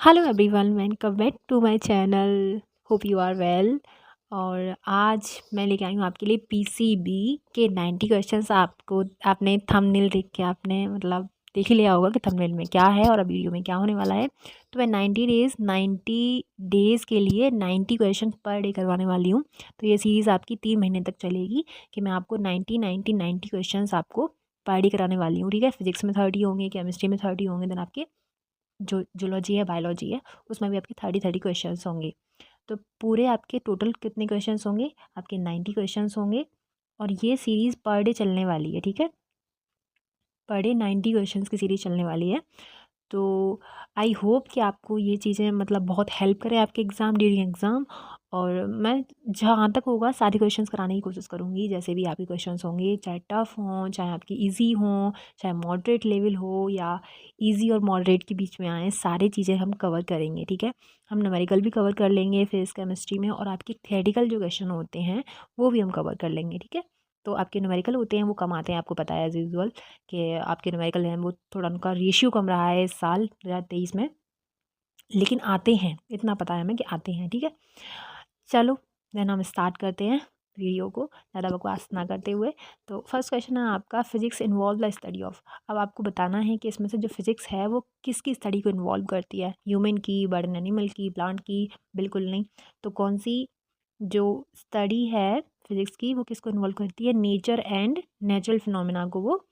Hello everyone, welcome back to my channel. Hope you are well. और आज मैं लेके आई हूँ आपके लिए पीसीबी के 90 क्वेश्चंस। आपने थंबनेल देख के आपने मतलब देख ही लिया होगा कि थंबनेल में क्या है और अब वीडियो में क्या होने वाला है। तो मैं 90 डेज़ के लिए 90 क्वेश्चन पर डे करवाने वाली हूँ। तो ये सीरीज़ आपकी 3 महीने तक चलेगी कि मैं आपको 90 क्वेश्चन आपको पर डे कराने वाली हूँ। ठीक है, फिजिक्स में 30 होंगे, केमिस्ट्री में 30 होंगे, देन आपके जो जूलॉजी है, बायोलॉजी है, उसमें भी आपके 30 क्वेश्चंस होंगे। तो पूरे आपके टोटल कितने क्वेश्चंस होंगे? आपके 90 क्वेश्चंस होंगे। और ये सीरीज़ पर डे चलने वाली है। ठीक है, पर डे 90 क्वेश्चंस की सीरीज़ चलने वाली है। तो आई होप कि आपको ये चीज़ें मतलब बहुत हेल्प करें आपके एग्ज़ाम, ड्यूरिंग एग्ज़ाम। और मैं जहाँ तक होगा सारे क्वेश्चंस कराने की कोशिश करूँगी। जैसे भी आपके क्वेश्चंस होंगे, चाहे टफ़ हों, चाहे आपकी इजी हों, चाहे मॉडरेट लेवल हो या इजी और मॉडरेट के बीच में आए, सारी चीज़ें हम कवर करेंगे। ठीक है, हम न्यूमेरिकल भी कवर कर लेंगे फिज़िक्स केमिस्ट्री में, और आपके थ्योरेटिकल जो क्वेश्चन होते हैं वो भी हम कवर कर लेंगे। ठीक है, तो आपके न्यूमेरिकल होते हैं वो कम आते हैं, आपको पता है एज़ यूजुअल कि आपके न्यूमेरिकल हैं वो थोड़ा उनका रेशियो कम रहा है इस साल 2023 में, लेकिन आते हैं, इतना पता है हमें कि आते हैं। ठीक है, चलो देन हम स्टार्ट करते हैं वीडियो को ज़्यादा बकवास ना करते हुए। तो फर्स्ट क्वेश्चन है आपका, physics involve the study of. अब आपको बताना है कि इसमें से जो फिजिक्स है वो किसकी स्टडी को इन्वॉल्व करती है? ह्यूमन की, बर्ड एनिमल की, प्लांट की? बिल्कुल नहीं। तो कौन सी जो स्टडी है फिजिक्स की वो किसको इन्वॉल्व करती है? नेचर एंड नेचुरल फिनोमिना को वो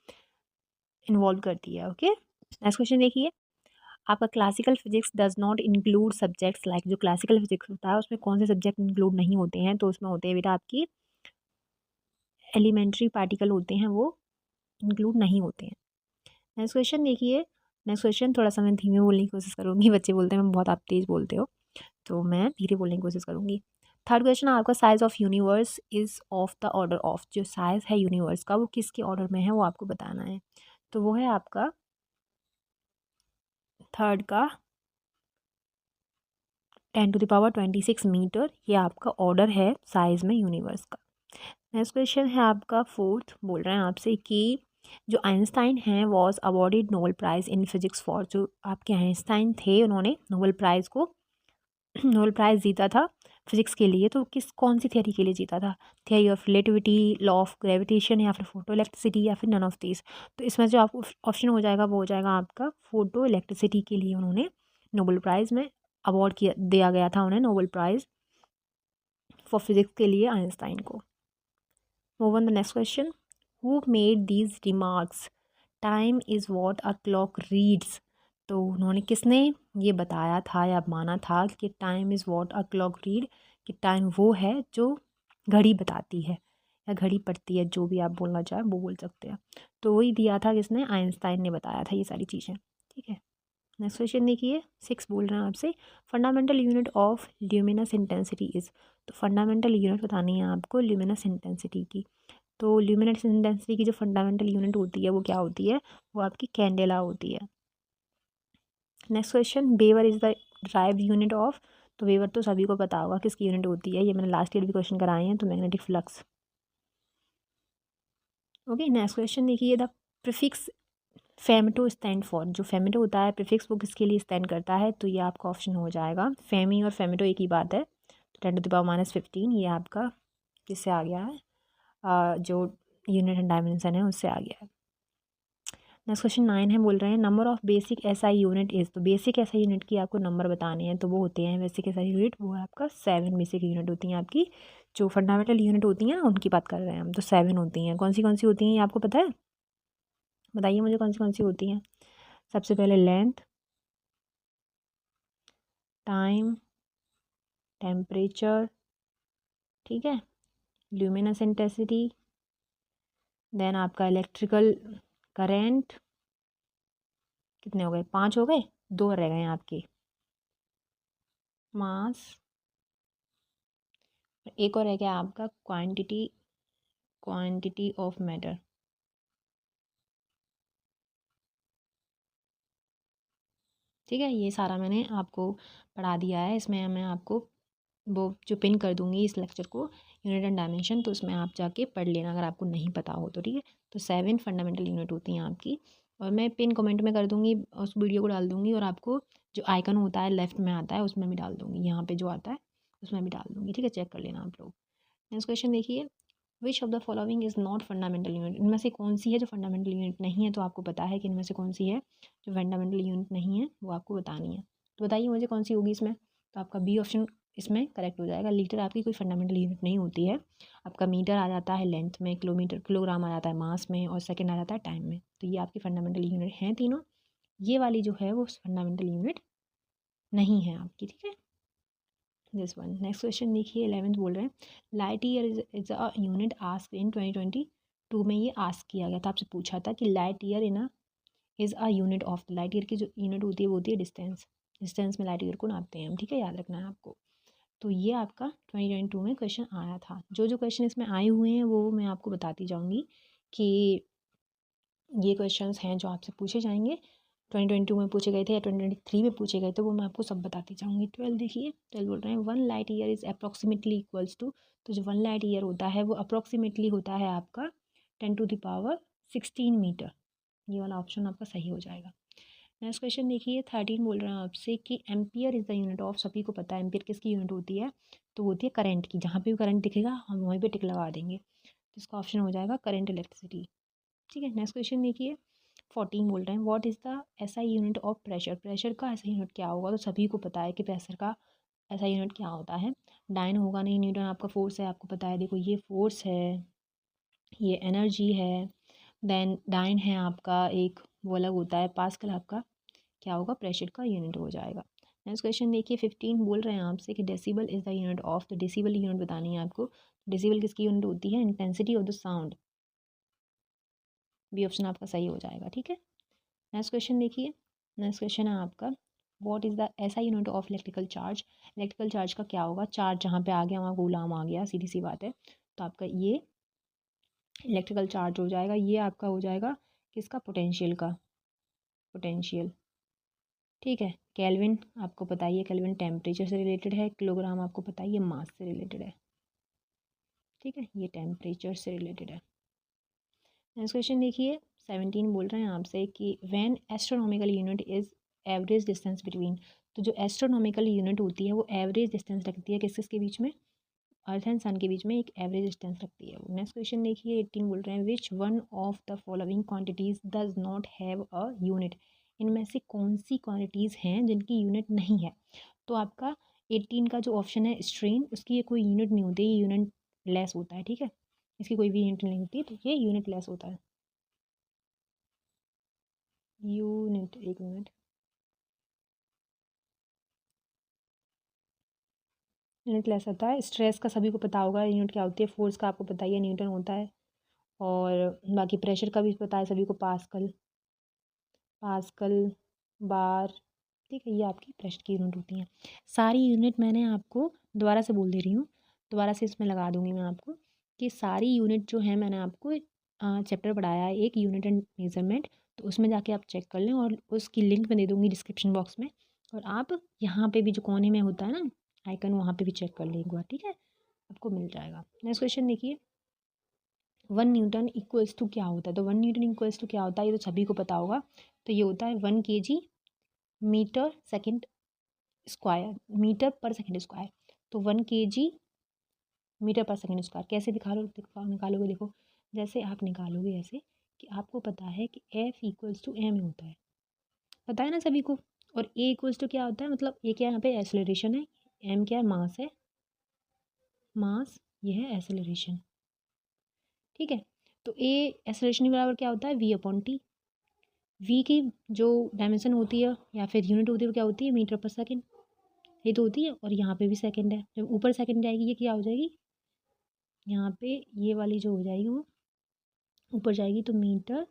इन्वॉल्व करती है। ओके, नेक्स्ट क्वेश्चन देखिए आपका, classical physics does not include subjects like. जो क्लासिकल फिजिक्स होता है उसमें कौन से सब्जेक्ट इंक्लूड नहीं होते हैं? तो उसमें होते हैं बेटा आपकी एलिमेंट्री पार्टिकल होते हैं, वो इंक्लूड नहीं होते हैं। नेक्स्ट क्वेश्चन देखिए, नेक्स्ट क्वेश्चन थोड़ा सा मैं धीमे बोलने की कोशिश करूँगी। बच्चे बोलते हैं मैं बहुत, आप तेज़ बोलते हो, तो मैं धीरे बोलने की कोशिश करूँगी। थर्ड क्वेश्चन आपका, size of universe is of the order of. जो साइज़ है यूनिवर्स का वो किसके ऑर्डर में है वो आपको बताना है। तो वो है आपका थर्ड का 10⁻26 मीटर, ये आपका ऑर्डर है साइज़ में यूनिवर्स का। नेक्स्ट क्वेश्चन है आपका फोर्थ, बोल रहे हैं आपसे कि जो आइंस्टाइन हैं was awarded Nobel prize in physics for. जो आपके आइंस्टाइन थे उन्होंने नोबेल प्राइज़ को नोबेल प्राइज़ जीता था फिजिक्स के लिए। तो किस कौन सी थियरी के लिए जीता था? Theory of relativity, law of gravitation, या फिर फोटो इलेक्ट्रिसिटी, या फिर नन ऑफ दिस? तो इसमें जो आपको ऑप्शन हो जाएगा वो हो जाएगा आपका फोटो इलेक्ट्रिसिटी के लिए उन्होंने नोबेल प्राइज़ में अवार्ड किया, दिया गया था उन्हें नोबेल प्राइज़ फॉर फिजिक्स के लिए आइंस्टाइन को। Move on the next question, who made these remarks, time is what a clock reads. तो उन्होंने किसने ये बताया था या माना था कि time is what a clock read, कि टाइम वो है जो घड़ी बताती है या घड़ी पड़ती है, जो भी आप बोलना चाहें वो बोल सकते हैं। तो वही दिया था किसने? आइंस्टाइन ने बताया था ये सारी चीज़ें। ठीक है, नेक्स्ट क्वेश्चन देखिए, 6 बोल रहे हैं आपसे, fundamental unit of luminous intensity is. तो फंडामेंटल यूनिट बतानी है आपको ल्यूमिनस इंटेंसिटी की। तो ल्यूमिनस इंटेंसिटी की जो फंडामेंटल यूनिट होती है वो क्या होती है? वो आपकी कैंडेला होती है। Next question, weber is the derived unit of. तो वेवर तो सभी को पता होगा किसकी यूनिट होती है, ये मैंने लास्ट ईयर भी क्वेश्चन कराए हैं। तो magnetic flux. Okay, next question देखिए, द प्रीफिक्स फेमेटो स्टैंड फॉर। जो फेमेटो होता है प्रीफिक्स वो किसके लिए स्टैंड करता है? तो ये आपका ऑप्शन हो जाएगा, फेमी और फेमेटो एक ही बात है। तो 10⁻⁻15 ये आपका किससे आ गया है? जो यूनिट एंड डायमेंशन है उससे आ गया है। नेक्स्ट क्वेश्चन 9 है, बोल रहे हैं number of basic SI unit is. तो बेसिक एसआई यूनिट की आपको नंबर बताने हैं। तो वो होते हैं बेसिक एसआई यूनिट, वो है आपका 7 बेसिक यूनिट होती हैं आपकी। जो फंडामेंटल यूनिट होती हैं उनकी बात कर रहे हैं हम, तो 7 होती हैं। कौन सी होती हैं ये आपको पता है? बताइए मुझे कौन सी होती हैं। सबसे पहले लेंथ, टाइम, टेम्परेचर, ठीक है, ल्यूमिनस इंटेंसिटी, देन आपका इलेक्ट्रिकल करेंट। कितने हो गए? 5 हो गए, 2 रह गए आपके, मास, एक और है क्या आपका, क्वांटिटी, क्वांटिटी ऑफ मैटर। ठीक है, ये सारा मैंने आपको पढ़ा दिया है। इसमें मैं आपको वो जो पिन कर दूंगी इस लेक्चर को, यूनिट एंड डायमेंशन, तो उसमें आप जाके पढ़ लेना अगर आपको नहीं पता हो तो। ठीक है, तो 7 फंडामेंटल यूनिट होती हैं आपकी, और मैं पिन कमेंट में कर दूंगी, उस वीडियो को डाल दूंगी, और आपको जो आइकन होता है लेफ्ट में आता है उसमें भी डाल दूँगी, यहाँ पे जो आता है उसमें भी डाल दूँगी, ठीक है, चेक कर लेना आप लोग। नेक्स्ट क्वेश्चन देखिए, which of the following is not fundamental unit, इनमें से कौन सी है जो फंडामेंटल यूनिट नहीं है, तो आपको पता है कि इनमें से कौन सी है जो फंडामेंटल यूनिट नहीं है, वो आपको बतानी है। तो बताइए मुझे कौन सी होगी इसमें, तो आपका बी ऑप्शन इसमें करेक्ट हो जाएगा। लीटर आपकी कोई फंडामेंटल यूनिट नहीं होती है, आपका मीटर आ जाता है लेंथ में, किलोमीटर किलोग्राम आ जाता है मास में, और सेकेंड आ जाता है टाइम में। तो ये आपकी फंडामेंटल यूनिट हैं तीनों, ये वाली जो है वो फंडामेंटल यूनिट नहीं है आपकी, ठीक है। दिस वन नेक्स्ट क्वेश्चन देखिए, 11th बोल रहे हैं light year is a unit ask in 2022 में, ये आस्क किया गया था, आपसे पूछा था कि light year in a is a unit of, light year की जो यूनिट होती है वो होती है डिस्टेंस, डिस्टेंस में लाइट ईयर को नापते हैं हम, ठीक है, याद रखना है आपको। तो ये आपका 2022 में क्वेश्चन आया था। जो जो क्वेश्चन इसमें आए हुए हैं वो मैं आपको बताती जाऊँगी कि ये क्वेश्चंस हैं जो आपसे पूछे जाएंगे, 2022 में पूछे गए थे या 2023 में पूछे गए थे, वो मैं आपको सब बताती जाऊँगी। 12 देखिए, 12 बोल रहे हैं 1 light year is approximately equals to, तो जो 1 लाइट ईयर होता है वो अप्रॉक्सीमेटली होता है आपका 10⁻16 मीटर, ये वाला ऑप्शन आपका सही हो जाएगा। नेक्स्ट क्वेश्चन देखिए, 13 बोल रहे हैं आपसे कि ampere is the unit of, सभी को पता है एम्पियर किसकी यूनिट होती है, तो होती है करंट की, जहाँ पे भी करंट दिखेगा हम वहीं पे टिक लगा देंगे, तो इसका ऑप्शन हो जाएगा करंट इलेक्ट्रिसिटी, ठीक है। नेक्स्ट क्वेश्चन देखिए, 14 बोल रहे हैं what is the SI unit of pressure, pressure का एसआई यूनिट क्या होगा, तो सभी को पता है कि प्रेशर का एसआई यूनिट क्या होता है, डाइन होगा नहीं, न्यूटन आपका फोर्स है, आपको पता है, देखो ये फोर्स है, ये एनर्जी है, देन डाइन है आपका एक, वो अलग होता है, पास्कल आपका क्या होगा, प्रेशर का यूनिट हो जाएगा। नेक्स्ट क्वेश्चन देखिए, 15 बोल रहे हैं आपसे कि decibel is the unit of, तो डेसिबल यूनिट बतानी है आपको, डेसिबल किसकी यूनिट होती है, intensity of the sound, B option आपका सही हो जाएगा, ठीक है। नेक्स्ट क्वेश्चन देखिए, नेक्स्ट क्वेश्चन है आपका what is the SI unit of electrical charge, electrical charge का क्या होगा, चार्ज जहाँ पे आ गया वहाँ गुलाम आ गया, सीधी सी बात है, तो आपका ये इलेक्ट्रिकल चार्ज हो जाएगा, ये आपका हो जाएगा किसका, पोटेंशियल का, पोटेंशियल, ठीक है। केल्विन आपको पता ही है, केल्विन टेम्परेचर से रिलेटेड है, किलोग्राम आपको पता ही है मास से रिलेटेड है, ठीक है, ये टेम्परेचर से रिलेटेड है। नेक्स्ट क्वेश्चन देखिए, 17 बोल रहे हैं आपसे कि when astronomical unit is average distance between, तो जो एस्ट्रोनॉमिकल यूनिट होती है वो एवरेज डिस्टेंस रखती है किस किस के बीच में, अर्थ एंड सन के बीच में एक एवरेज डिस्टेंस रखती है वो। नेक्स्ट क्वेश्चन देखिए, 18 बोल रहे हैं विच one of the following quantities does not have a unit, इनमें से कौन सी क्वांटिटीज़ हैं जिनकी यूनिट नहीं है, तो आपका 18 का जो ऑप्शन है स्ट्रेन, उसकी ये कोई यूनिट नहीं होती, ये यूनिट लेस होता है, ठीक है, इसकी कोई भी यूनिट नहीं होती, तो ये यूनिट लेस होता है, यूनिट, एक मिनट, यूनिट लेस होता है। स्ट्रेस का सभी को पता होगा यूनिट क्या होती है, फोर्स का आपको पता ही है न्यूटन होता है, और बाकी प्रेशर का भी पता है सभी को, पास्कल, पास्कल, बार, ठीक है, ये आपकी प्रेशर की यूनिट होती हैं। सारी यूनिट मैंने आपको दोबारा से बोल दे रही हूँ, दोबारा से इसमें लगा दूँगी मैं आपको, कि सारी यूनिट जो है मैंने आपको चैप्टर पढ़ाया है एक यूनिट एंड मेजरमेंट, तो उसमें जाके आप चेक कर लें, और उसकी लिंक मैं दे दूँगी डिस्क्रिप्शन बॉक्स में, और आप यहाँ पे भी जो कोने में होता है ना आइकन, वहाँ पे भी चेक कर लें एक बार, ठीक है, आपको मिल जाएगा। नेक्स्ट क्वेश्चन देखिए, 1 न्यूटन इक्वल्स टू क्या होता है, तो 1 न्यूटन इक्वल्स टू क्या होता है, ये तो सभी को पता होगा, तो ये होता है 1 kg metre second square, metre पर सेकेंड स्क्वायर, तो 1 kg मीटर पर सेकेंड स्क्वायर कैसे निकालोगे, देखो जैसे आप निकालोगे ऐसे कि आपको पता है कि F इक्वल्स टू एम होता है, पता है ना सभी को, और ए इक्वल्स टू क्या होता है, मतलब ए क्या यहाँ पे एक्सेलरेशन है, एम क्या है, मास है, मास, ये है एक्सेलरेशन, ठीक है। तो ए एक्सेलरेशन के बराबर क्या होता है, V/T, वी की जो डायमेंशन होती है या फिर यूनिट होती है वो क्या होती है, मीटर पर सेकेंड, ये तो होती है, और यहाँ पे भी सेकंड है, जब ऊपर सेकंड जाएगी ये क्या हो जाएगी, यहाँ पे ये वाली जो हो जाएगी वो ऊपर जाएगी, तो मीटर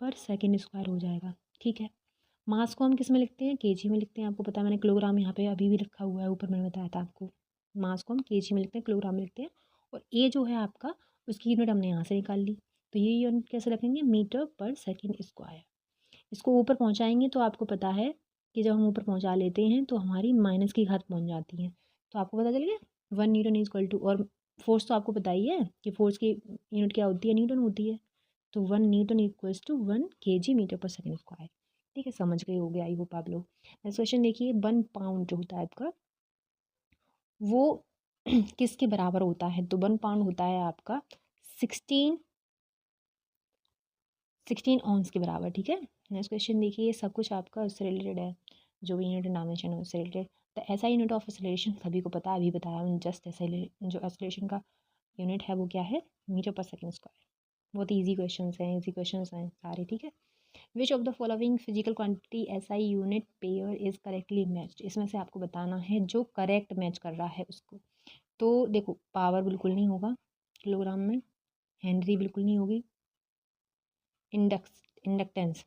पर सेकंड स्क्वायर हो जाएगा, ठीक है। मास को हम किस में लिखते हैं, केजी में लिखते हैं, आपको पता है, मैंने किलोग्राम यहाँ पे अभी भी रखा हुआ है, ऊपर मैंने बताया था आपको, मास को हम केजी में लिखते हैं, किलोग्राम में लिखते हैं, और ए जो है आपका उसकी यूनिट हमने यहाँ से निकाल ली, तो ये यूनिट कैसे रखेंगे, मीटर पर सेकेंड स्क्वायर। इसको ऊपर पहुँचाएंगे तो आपको पता है कि जब हम ऊपर पहुँचा लेते हैं तो हमारी माइनस की घात पहुँच जाती है, तो आपको पता चल गया 1 न्यूटन इज इक्वल टू, और फोर्स तो आपको पता ही है कि फोर्स की यूनिट क्या होती है, न्यूटन होती है, तो 1 newton equals to 1 kg metre पर सेकेंड स्क्वायर, ठीक है, समझ गए होगे आई होप आप लोग। नेक्स्ट क्वेश्चन देखिए, 1 पाउंड जो होता है आपका वो किसके बराबर होता है? तो 1 पाउंड होता है आपका 16 ऑन्स के बराबर, ठीक है। नेक्स्ट क्वेश्चन देखिए, सब कुछ आपका उससे रिलेटेड है, जो भी यूनिट डायमेंशन है उससे रिलेटेड। तो ऐसा यूनिट ऑफ एक्सेलरेशन सभी को पता है, अभी बताया मैंने जस्ट। जो एक्सेलरेशन का यूनिट है वो क्या है? मीटर पर सेकेंड स्क्वायर। बहुत ईजी क्वेश्चन हैं सारे, ठीक है। विच of the following physical quantity SI unit pair is correctly matched? इसमें से आपको बताना है जो करेक्ट मैच कर रहा है उसको। तो देखो, पावर बिल्कुल नहीं होगा किलोग्राम में, हेनरी बिल्कुल नहीं होगी, इंडक्टेंस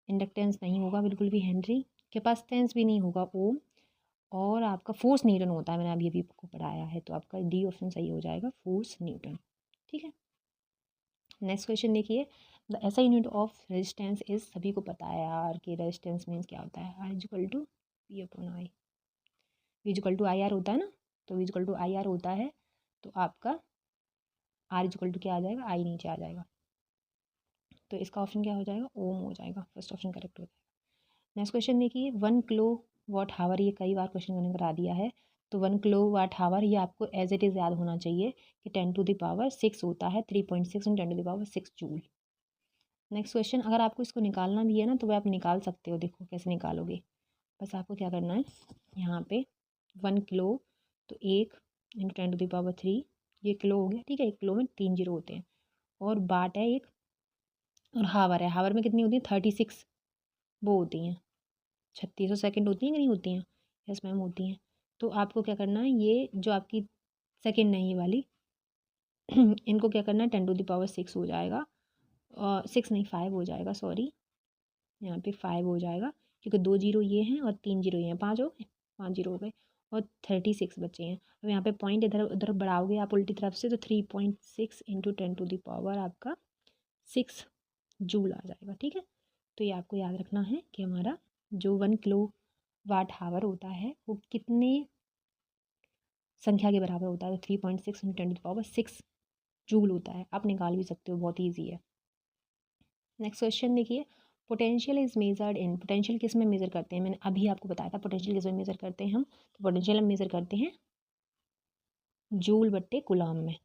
इंडक्टेंस नहीं होगा बिल्कुल भी हेनरी, कैपेसिटेंस भी नहीं होगा ओम, और आपका फोर्स न्यूटन होता है, मैंने अभी अभी आपको पढ़ाया है। तो आपका डी ऑप्शन सही हो जाएगा, फोर्स न्यूटन, ठीक है। नेक्स्ट क्वेश्चन देखिए, द ऐसा यूनिट ऑफ रेजिस्टेंस इज, सभी को पता है यार कि रेजिस्टेंस मीन्स क्या होता है, I equal to P upon I, V equal to I R होता है ना, तो V equal to I R होता है, तो आपका आर इक्वल टू क्या आ जाएगा, आई नीचे आ जाएगा, तो इसका ऑप्शन क्या हो जाएगा, ओम हो जाएगा, फर्स्ट ऑप्शन करेक्ट हो जाएगा। नेक्स्ट क्वेश्चन देखिए, 1 किलो वाट हावर, ये कई बार क्वेश्चन मैंने करा दिया है, तो 1 किलो वाट हावर ये आपको एज इट इज़ याद होना चाहिए कि 10⁶ होता है, 3.6 × 10⁶ जूल। नेक्स्ट क्वेश्चन, अगर आपको इसको निकालना भी है ना तो वह आप निकाल सकते हो, देखो कैसे निकालोगे। बस आपको क्या करना है, यहाँ पे 1 किलो, तो 1 × 10⁻3, ये किलो हो गया, ठीक है। 1 किलो में 3 जीरो होते हैं, और बाट है एक, और हावर है, हावर में कितनी होती है, 36 वो होती हैं, 3600 सेकेंड होती हैं कि नहीं होती हैं? यस मैम होती हैं। तो आपको क्या करना है, ये जो आपकी सेकेंड नहीं ये वाली इनको क्या करना है, 10⁶ हो जाएगा, 6 नहीं 5 हो जाएगा, सॉरी, यहाँ पे 5 हो जाएगा, क्योंकि 2 जीरो ये हैं और 3 जीरो ये हैं, 5 हो गए, 5 जीरो हो गए, और 36 बचे हैं। अब यहाँ पे पॉइंट इधर उधर बढ़ाओगे आप उल्टी तरफ से, तो 3.6 × 10⁻, आपका 6 जूल आ जाएगा, ठीक है। तो ये आपको याद रखना है कि हमारा जो 1 किलो वाट हावर होता है वो कितने संख्या के बराबर होता है, तो 3.6 × 10⁻6 जूल होता है। आप निकाल भी सकते हो, बहुत ईजी है। नेक्स्ट क्वेश्चन देखिए, potential is measured in, potential किस में मेजर करते हैं, मैंने अभी आपको बताया था पोटेंशियल किस में मेजर करते हैं हम, तो पोटेंशियल हम मेजर करते हैं जूल बट्टे कुलाम में,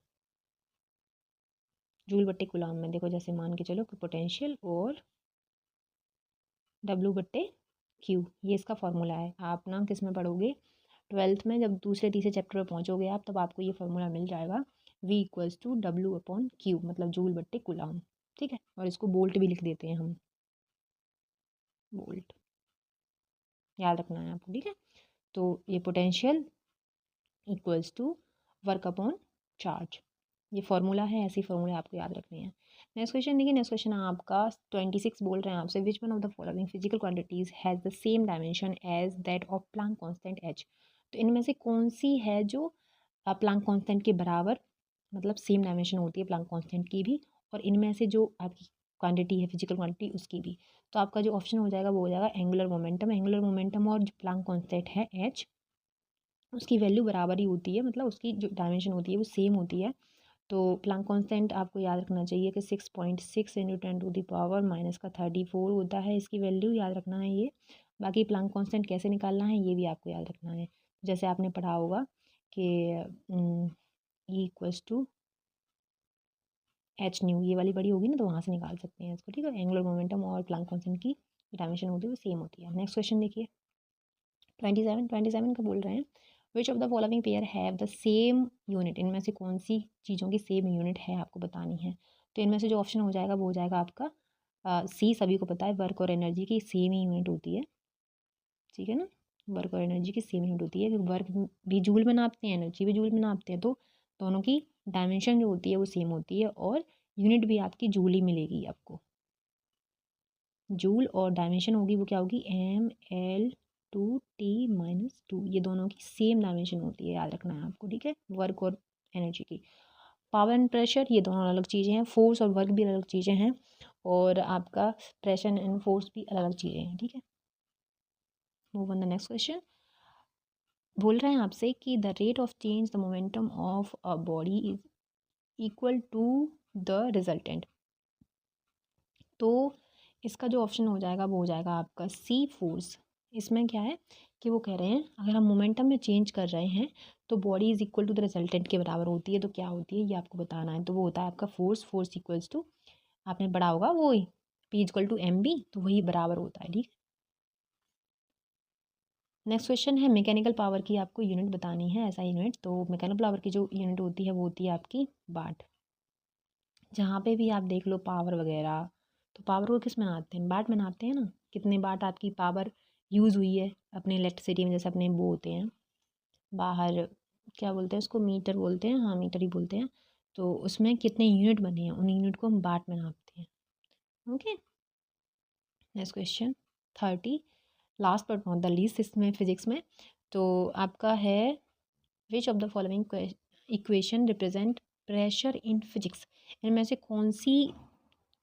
जूल बट्टे कुलाम में। देखो जैसे मान के चलो कि पोटेंशियल और W/Q, ये इसका फॉर्मूला है। आप ना किस में पढ़ोगे, 12th में, जब दूसरे तीसरे चैप्टर में पहुँचोगे आप, तब आपको ये फॉर्मूला मिल जाएगा, V = W/Q, मतलब जूल बट्टे कुलाम, ठीक है। और इसको बोल्ट भी लिख देते हैं हम, बोल्ट, याद रखना है आपको, ठीक है। तो ये potential equals to work upon charge, ये फॉर्मूला है, ऐसी फॉर्मूले आपको याद रखने हैं। नेक्स्ट क्वेश्चन देखिए, नेक्स्ट क्वेश्चन आपका 26 बोल रहे हैं आपसे, which one of the following physical quantities has the same dimension as that of Planck constant h? तो इनमें से कौन सी है जो प्लैंक कांस्टेंट के बराबर, मतलब सेम डायमेंशन होती है प्लैंक कांस्टेंट की भी, और इनमें से जो आपकी क्वांटिटी है फिजिकल क्वांटिटी उसकी भी। तो आपका जो ऑप्शन हो जाएगा वो हो जाएगा एंगुलर मोमेंटम, एंगुलर मोमेंटम और जो प्लैंक कांस्टेंट है h, उसकी वैल्यू बराबर ही होती है, मतलब उसकी जो डायमेंशन होती है वो सेम होती है। तो प्लैंक कांस्टेंट आपको याद रखना चाहिए कि 6.6 × 10⁻⁻34 होता है, इसकी वैल्यू याद रखना है ये। बाकी प्लैंक कांस्टेंट कैसे निकालना है ये भी आपको याद रखना है, जैसे आपने पढ़ा होगा कि E = h न्यू, ये वाली बड़ी होगी ना, तो वहाँ से निकाल सकते हैं इसको, ठीक है। एंगुलर मोमेंटम और प्लैंक कांस्टेंट की डायमेंशन होती है वो सेम होती है। नेक्स्ट क्वेश्चन देखिए, 27 का बोल रहे हैं, which of the following pair have the same unit, इनमें से कौन सी चीज़ों की सेम यूनिट है आपको बतानी है। तो इनमें से जो ऑप्शन हो जाएगा वो हो जाएगा आपका सी, सभी को पता है, वर्क और एनर्जी की सेम ही यूनिट होती है, ठीक है ना। वर्क और एनर्जी की सेम यूनिट होती है, क्योंकि वर्क भी जूल में नापते हैं, एनर्जी भी जूल में नापते हैं, तो दोनों की डायमेंशन जो होती है वो सेम होती है, और यूनिट भी आपकी जूल ही मिलेगी आपको, जूल, और डायमेंशन होगी वो क्या होगी, mL/T-2, ये दोनों की सेम डायमेंशन होती है, याद रखना है आपको, ठीक है। वर्क और एनर्जी की, पावर एंड प्रेशर ये दोनों अलग चीज़ें हैं, फोर्स और वर्क भी अलग चीज़ें हैं, और आपका प्रेशर एंड फोर्स भी अलग अलग चीज़ें हैं, ठीक है। Move on the next question, बोल रहे हैं आपसे कि the rate of change the momentum of a body is equal to the resultant. तो इसका जो ऑप्शन हो जाएगा वो हो जाएगा आपका सी फोर्स। इसमें क्या है कि वो कह रहे हैं अगर हम मोमेंटम में चेंज कर रहे हैं तो body is equal to the resultant के बराबर होती है। तो क्या होती है ये आपको बताना है। तो वो होता है आपका फोर्स, फोर्स इक्वल्स टू, आपने पढ़ा होगा वो ही, P equal to M B, तो वही बराबर होता है। ठीक। नेक्स्ट क्वेश्चन है मैकेनिकल पावर की आपको यूनिट बतानी है, ऐसा यूनिट। तो मैकेनिकल पावर की जो यूनिट होती है वो होती है आपकी वाट। जहाँ पे भी आप देख लो पावर वगैरह, तो पावर को किस में नापते हैं, वाट में नापते हैं ना। कितने वाट आपकी पावर यूज़ हुई है अपने इलेक्ट्रिसिटी में, जैसे अपने वो होते हैं बाहर, क्या बोलते हैं उसको, मीटर बोलते हैं, हाँ मीटर ही बोलते हैं। तो उसमें कितने यूनिट बने हैं, उन यूनिट को हम वाट में नापते हैं। Okay. Next question 30, last but not the least इसमें फिजिक्स में। तो आपका है विच of the following equation represent pressure in physics. इनमें से कौन सी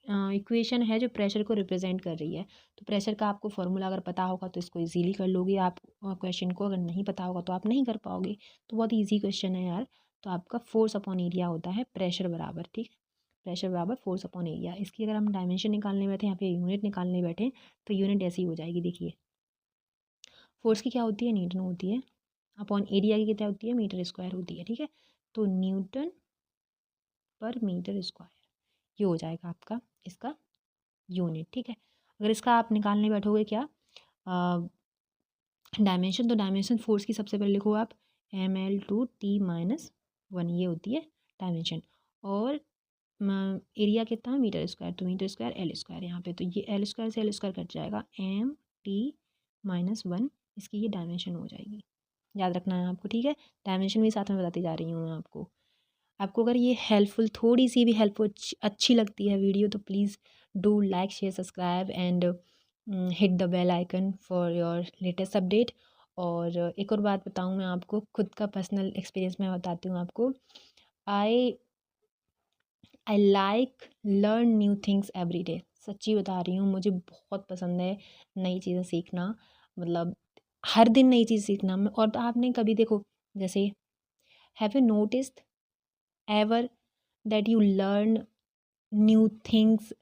इक्वेशन है जो प्रेशर को रिप्रेजेंट कर रही है। तो प्रेशर का आपको फॉर्मूला अगर पता होगा तो इसको इजीली कर लोगे आप क्वेश्चन को, अगर नहीं पता होगा तो आप नहीं कर पाओगे। तो बहुत इजी क्वेश्चन है यार। तो आपका फोर्स अपॉन एरिया होता है प्रेशर बराबर, ठीक। प्रेशर बराबर फोर्स अपॉन एरिया। इसकी अगर हम डायमेंशन निकालने बैठे, यहाँ पे यूनिट निकालने बैठे, तो यूनिट ऐसी हो जाएगी। देखिए फोर्स की क्या होती है, न्यूटन होती है, अपॉन एरिया की क्या होती है, मीटर स्क्वायर होती है। ठीक है, तो न्यूटन पर मीटर स्क्वायर ये हो जाएगा आपका इसका यूनिट। ठीक है, अगर इसका आप निकालने बैठोगे क्या डायमेंशन, तो डायमेंशन फोर्स की सबसे पहले लिखो आप ml/t-1, ये होती है डायमेंशन। और एरिया कितना है, मीटर स्क्वायर, तो मीटर स्क्वायर एल स्क्वायर यहाँ पे, तो ये एल स्क्वायर से एल स्क्वायर कट जाएगा, m/t-1 इसकी ये डायमेंशन हो जाएगी। याद रखना है आपको, ठीक है। डायमेंशन भी साथ में बताती जा रही हूँ मैं आपको। आपको अगर ये हेल्पफुल, थोड़ी सी भी हेल्पफुल अच्छी लगती है वीडियो, तो please do like share subscribe and hit the bell icon for your latest update. और एक और बात बताऊँ मैं आपको, खुद का पर्सनल एक्सपीरियंस मैं बताती हूँ आपको। I I like learn new things every day. सच्ची बता रही हूँ, मुझे बहुत पसंद है नई चीज़ें सीखना, मतलब हर दिन नई चीज़ सीखना। और तो आपने कभी देखो, जैसे have you noticed ever that you learn new things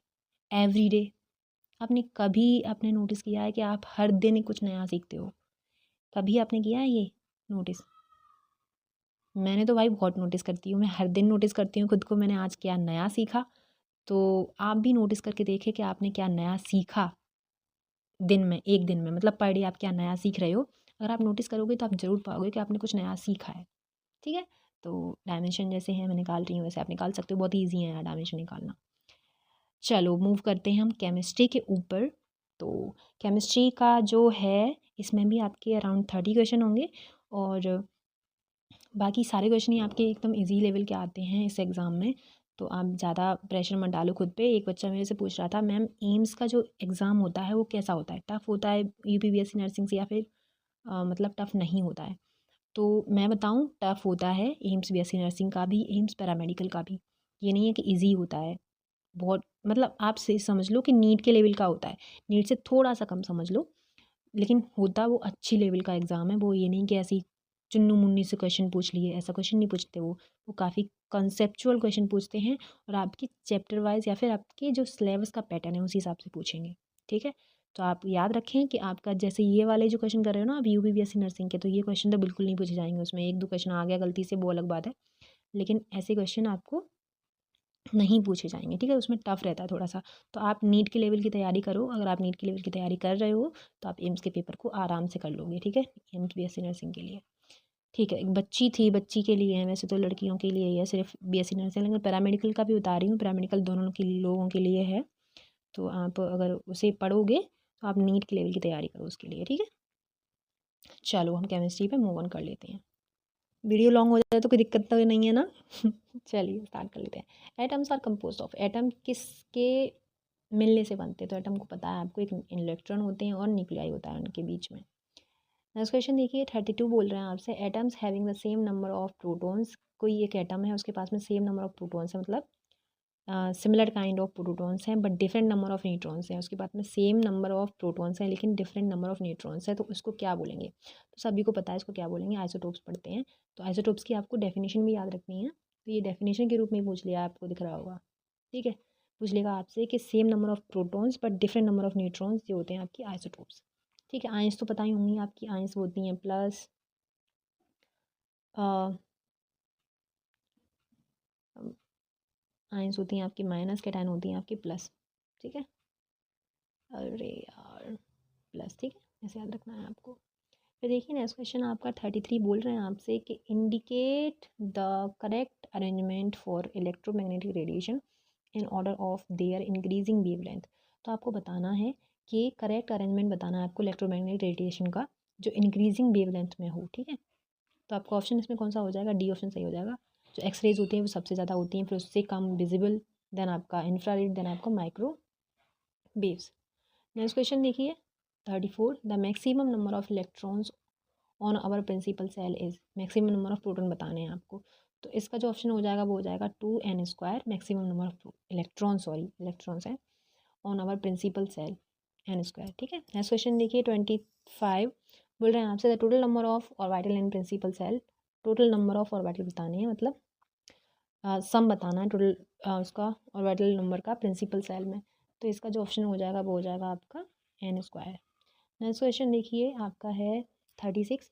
every day. आपने नोटिस किया है कि आप हर दिन कुछ नया सीखते हो? कभी आपने किया है ये नोटिस? मैंने तो भाई बहुत नोटिस करती हूँ, मैं हर दिन नोटिस करती हूँ खुद को, मैंने आज क्या नया सीखा। तो आप भी नोटिस करके देखें कि आपने क्या नया सीखा दिन में, एक दिन में, मतलब पर डे आप क्या नया सीख रहे हो। अगर आप नोटिस करोगे तो आप ज़रूर पाओगे कि आपने कुछ नया सीखा है। ठीक है, तो डायमेंशन जैसे हैं मैं निकाल रही हूँ, वैसे आप निकाल सकते हो, बहुत ईजी है यार डायमेंशन निकालना। चलो मूव करते हैं हम केमिस्ट्री के ऊपर। तो केमिस्ट्री का जो है, इसमें भी आपके अराउंड 30 क्वेश्चन होंगे, और बाकी सारे क्वेश्चन ही आपके एकदम इजी लेवल के आते हैं इस एग्ज़ाम में। तो आप ज़्यादा प्रेशर मत डालो खुद पे। एक बच्चा मेरे से पूछ रहा था, मैम एम्स का जो एग्ज़ाम होता है वो कैसा होता है, टफ़ होता है यूपीपीएससी नर्सिंग से, या फिर मतलब टफ़ नहीं होता है। तो मैं बताऊँ, टफ़ होता है एम्स बीएससी नर्सिंग का भी, एम्स पैरामेडिकल का भी। ये नहीं है कि ईज़ी होता है बहुत, मतलब आप से समझ लो कि नीट के लेवल का होता है, नीट से थोड़ा सा कम समझ लो, लेकिन होता वो अच्छी लेवल का एग्ज़ाम है। वो ये नहीं कि ऐसी चुन्नू मुन्नी से क्वेश्चन पूछ लिए, ऐसा क्वेश्चन नहीं पूछते वो काफ़ी कंसेप्चुअल क्वेश्चन पूछते हैं, और आपकी चैप्टर वाइज या फिर आपके जो सिलेबस का पैटर्न है उसी हिसाब से पूछेंगे। ठीक है, तो आप याद रखें कि आपका जैसे ये वाले जो क्वेश्चन कर रहे हो ना आप यूपीपीएससी नर्सिंग के, तो ये क्वेश्चन तो बिल्कुल नहीं पूछे जाएंगे उसमें। एक दो क्वेश्चन आ गया गलती से वो अलग बात है, लेकिन ऐसे क्वेश्चन आपको नहीं पूछे जाएंगे। ठीक है, उसमें टफ रहता है थोड़ा सा। तो आप नीट के लेवल की तैयारी करो, अगर आप नीट के लेवल की तैयारी कर रहे हो तो आप एम्स के पेपर को आराम से कर लोगे। ठीक है, एम्स बीएससी नर्सिंग के लिए। ठीक है, एक बच्ची थी, बच्ची के लिए है, वैसे तो लड़कियों के लिए है सिर्फ बीएससी नर्सिंग, लेकिन पैरामेडिकल का भी बता रही हूँ, पैरामेडिकल दोनों के लोगों के लिए है। तो आप अगर उसे पढ़ोगे तो आप नीट के लेवल की तैयारी करो उसके लिए। ठीक है, चलो हम केमिस्ट्री पे मूव ऑन कर लेते हैं। वीडियो लॉन्ग हो जाए तो कोई दिक्कत तो नहीं है ना। चलिए स्टार्ट कर लेते हैं। Atoms are composed of, atom किसके मिलने से बनते हैं? तो एटम को पता है आपको, एक इलेक्ट्रॉन होते हैं और न्यूक्लियाई होता है उनके बीच में। नेक्स्ट क्वेश्चन देखिए 32 बोल रहे हैं आपसे, atoms having the same number of protons. कोई एक एटम है उसके पास में सेम नंबर ऑफ प्रोटॉन्स है, मतलब सिमिलर काइंड ऑफ प्रोटॉन्स हैं but different number of neutrons हैं। उसके बाद में सेम नंबर ऑफ प्रोटॉन्स हैं लेकिन डिफरेंट नंबर ऑफ न्यूट्रॉन्स हैं, तो उसको क्या बोलेंगे? तो सभी को पता है इसको क्या बोलेंगे, आइसोटोप्स पढ़ते हैं। तो आइसोटोप्स की आपको डेफिनेशन भी याद रखनी है, तो ये डेफिनेशन के रूप में पूछ लिया, आपको दिख रहा होगा। ठीक है, पूछ लेगा आपसे कि same number of protons but different number of neutrons, ये होते हैं आपकी आइसोटोप्स। ठीक है, आयंस तो पता ही होंगी आपकी, आयंस होती हैं प्लस आयंस होती हैं आपकी माइनस, कैटायन होती हैं आपकी प्लस। ठीक है, अरे यार प्लस, ठीक है, ऐसे याद रखना है आपको। फिर देखिए नेक्स्ट क्वेश्चन आपका 33 बोल रहे हैं आपसे कि indicate the correct arrangement for electromagnetic radiation in order of their increasing wavelength. तो आपको बताना है कि करेक्ट अरेंजमेंट बताना है आपको इलेक्ट्रोमैग्नेटिक रेडिएशन का जो इंक्रीजिंग वेवलेंथ में हो। ठीक है, तो आपका ऑप्शन इसमें कौन सा हो जाएगा, डी ऑप्शन सही हो जाएगा। जो एक्सरेज होती हैं वो सबसे ज़्यादा होती हैं, फिर उससे कम विजिबल, देन आपका इंफ्रारेड, देन आपका माइक्रो वेव्स। नेक्स्ट क्वेश्चन देखिए 34, the maximum number of electrons on our principal shell is, maximum number of proton बताने हैं आपको। तो इसका जो ऑप्शन हो जाएगा वो हो जाएगा 2n², maximum number of electrons हैं on our principal shell n²। ठीक है, नेक्स्ट क्वेश्चन देखिए 25 बोल रहे हैं आपसे the total number of orbital in principal shell, total number of orbital बताने हैं, मतलब सम बताना है टोटल उसका ऑर्बिटल नंबर का प्रिंसिपल सेल में। तो इसका जो ऑप्शन हो जाएगा वो हो जाएगा आपका n²। नेक्स्ट क्वेश्चन देखिए आपका है 36,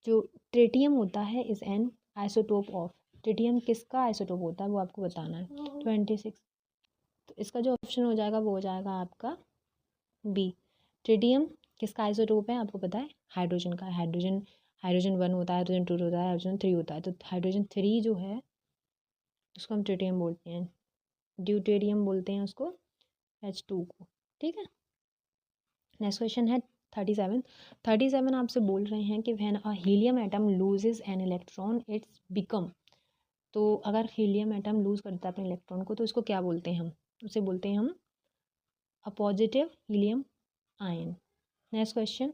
जो ट्रिटियम होता है is an isotope of, tritium किसका आइसोटोप होता है वो आपको बताना है 26। तो इसका जो ऑप्शन हो जाएगा वो हो जाएगा आपका बी, ट्रिटियम किसका आइसोटोप है आपको पता है, हाइड्रोजन का। हाइड्रोजन 1 होता है, हाइड्रोजन 2 होता है, हाइड्रोजन 3 होता है। तो हाइड्रोजन 3 जो है उसको हम ट्रिटियम बोलते हैं, ड्यूटेरियम बोलते हैं उसको, H2 को। ठीक है, नेक्स्ट क्वेश्चन है 37 आपसे बोल रहे हैं कि when a helium atom loses an electron it's become, तो अगर हीलियम एटम लूज़ करता है अपने इलेक्ट्रॉन को तो इसको क्या बोलते हैं हम, उसे बोलते हैं हम a positive helium ion. Next question,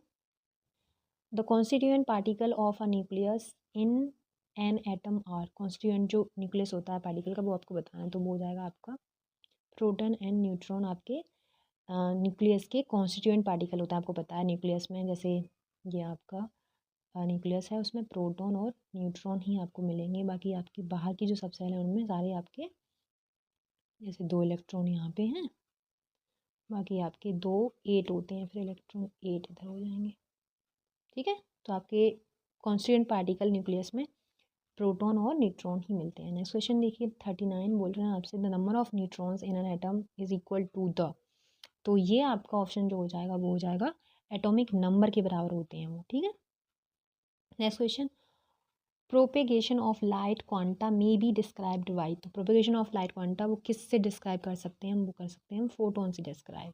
the constituent particle of a nucleus in an atom are, constituent जो न्यूक्लियस होता है पार्टिकल का वो आपको बताना है। तो वो हो जाएगा आपका प्रोटॉन एंड न्यूट्रॉन, आपके न्यूक्लियस के कॉन्स्टिट्यूएंट पार्टिकल होता है। आपको पता है न्यूक्लियस में, जैसे ये आपका न्यूक्लियस है उसमें प्रोटॉन और न्यूट्रॉन ही आपको मिलेंगे, बाकी आपके बाहर की जो सब सेल हैं उनमें सारे आपके, जैसे 2 इलेक्ट्रॉन यहाँ पे हैं, बाकी आपके 2 8 होते हैं, फिर इलेक्ट्रॉन 8 इधर हो जाएंगे। ठीक है, तो आपके कॉन्स्टिट्यूएंट पार्टिकल न्यूक्लियस में प्रोटॉन और न्यूट्रॉन ही मिलते हैं। नेक्स्ट क्वेश्चन देखिए 39 बोल रहे हैं आपसे the number of neutrons in an atom is equal to the, तो ये आपका ऑप्शन जो हो जाएगा वो हो जाएगा एटॉमिक नंबर के बराबर होते हैं वो। ठीक है, next question, propagation of light quanta may be described by, तो प्रोपेगेशन ऑफ लाइट क्वांटा वो किससे डिस्क्राइब कर सकते हैं हम, वो कर सकते हैं हम फोटोन से डिस्क्राइब।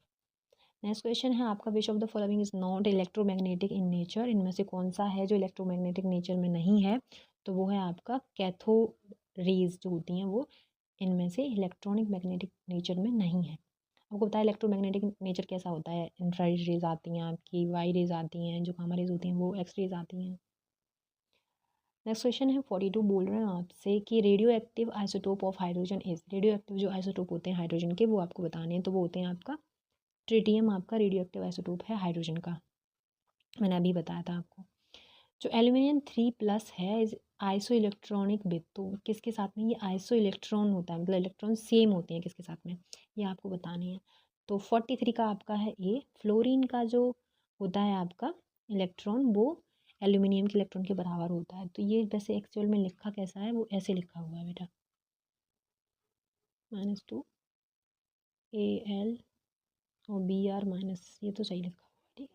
नेक्स्ट क्वेश्चन है आपका विच of the following is not electromagnetic in nature, इनमें से कौन सा है जो इलेक्ट्रोमैग्नेटिक नेचर में नहीं है। तो वो है आपका कैथो रेज जो होती हैं वो इनमें से इलेक्ट्रॉनिक मैग्नेटिक नेचर में नहीं है। आपको पता है इलेक्ट्रोमैग्नेटिक नेचर कैसा होता है, इंफ्रारेड रेज आती हैं आपकी, वाई रेज आती हैं, जो गामा रेज होती हैं वो एक्स रेज आती हैं। नेक्स्ट क्वेश्चन है 42 बोल रहे हैं आपसे कि radio active isotope of hydrogen is, radio active जो आइसोटोप होते हैं हाइड्रोजन के वो आपको बताने हैं। तो वो होते हैं आपका ट्रिटियम, आपका रेडियो एक्टिव आइसोटोप है हाइड्रोजन का, मैंने अभी बताया था आपको। जो एल्यूमिनियम 3+ है इज आइसो इलेक्ट्रॉनिक विद, तो किसके साथ में ये आइसो इलेक्ट्रॉन होता है, मतलब इलेक्ट्रॉन सेम होते हैं किसके साथ में, ये आपको बतानी है। तो 43 का आपका है ए, फ्लोरीन का जो होता है आपका इलेक्ट्रॉन वो एल्यूमिनियम के इलेक्ट्रॉन के बराबर होता है। तो ये वैसे एक्चुअल में लिखा कैसा है, वो ऐसे लिखा हुआ है बेटा, -2 AL और BR-, ये तो सही लिखा हुआ है। ठीक है,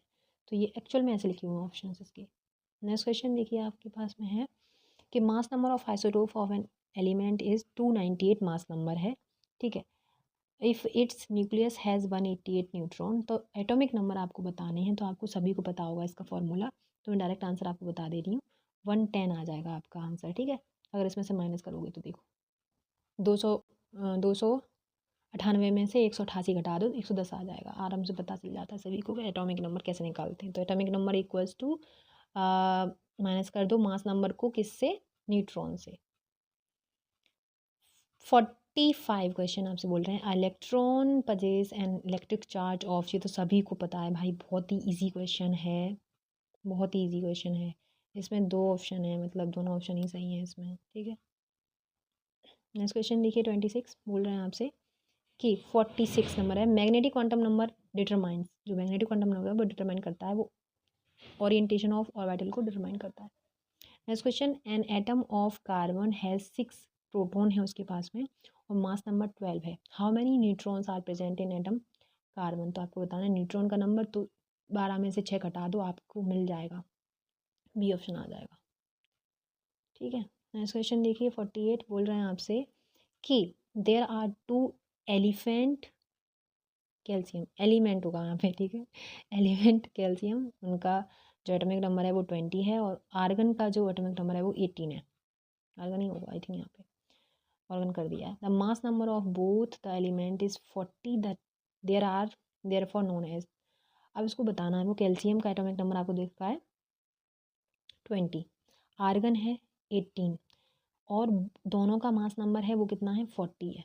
तो ये एक्चुअल में ऐसे लिखे हुए हैं ऑप्शन इसके। नेक्स्ट क्वेश्चन देखिए आपके पास में है कि मास number of isotope of an element is 298 mass number है। ठीक है, if it's nucleus has 188 neutron, तो एटॉमिक नंबर आपको बताने हैं। तो आपको सभी को पता होगा इसका फॉर्मूला, तो मैं डायरेक्ट आंसर आपको बता दे रही हूँ, 110 आ जाएगा आपका आंसर। ठीक है, अगर इसमें से माइनस करोगे तो देखो 298 में से 188 घटा दो 110 आ जाएगा, आराम से पता चल जाता है सभी को कि एटॉमिक नंबर कैसे निकालते हैं। तो atomic number equals to minus कर दो मास नंबर को किससे, न्यूट्रॉन से। 45 क्वेश्चन आपसे बोल रहे हैं electron possess and electric charge of, ये तो सभी को पता है भाई, बहुत ही इजी क्वेश्चन है, बहुत ही इजी क्वेश्चन है। इसमें 2 ऑप्शन है, मतलब दोनों ऑप्शन ही सही है इसमें। ठीक है, नेक्स्ट क्वेश्चन देखिए 26 बोल रहे हैं आपसे कि 46 नंबर है, मैग्नेटिक क्वांटम नंबर डिटरमाइंस, जो मैग्नेटिक क्वांटम नंबर है वो डिटरमाइन करता है, वो ओरिएंटेशन ऑफ ऑर्बिटल को डिटरमाइन करता है। Next question, an atom of carbon has 6 proton है उसके पास में और मास नंबर 12 है, how many neutrons are present in atom carbon. तो आपको बताना है न्यूट्रॉन का नंबर, तो 12 में से 6 घटा दो, आपको मिल जाएगा, बी ऑप्शन आ जाएगा। ठीक है, नेक्स्ट क्वेश्चन देखिए 48 बोल रहे हैं आपसे कि there are 2 elephant calcium, element होगा यहाँ पे, ठीक है, एलिमेंट कैल्शियम, उनका जो एटॉमिक नंबर है वो 20 है और आर्गन का जो एटॉमिक नंबर है वो 18 है। आर्गन ही होगा आई थिंक, यहाँ पे आर्गन कर दिया है। The mass number of both the element is 40 that there are therefore known as. अब इसको बताना है, वो कैल्शियम का एटॉमिक नंबर आपको दिख रहा है 20, आर्गन है 18 और दोनों का मास नंबर है वो कितना है 40 है,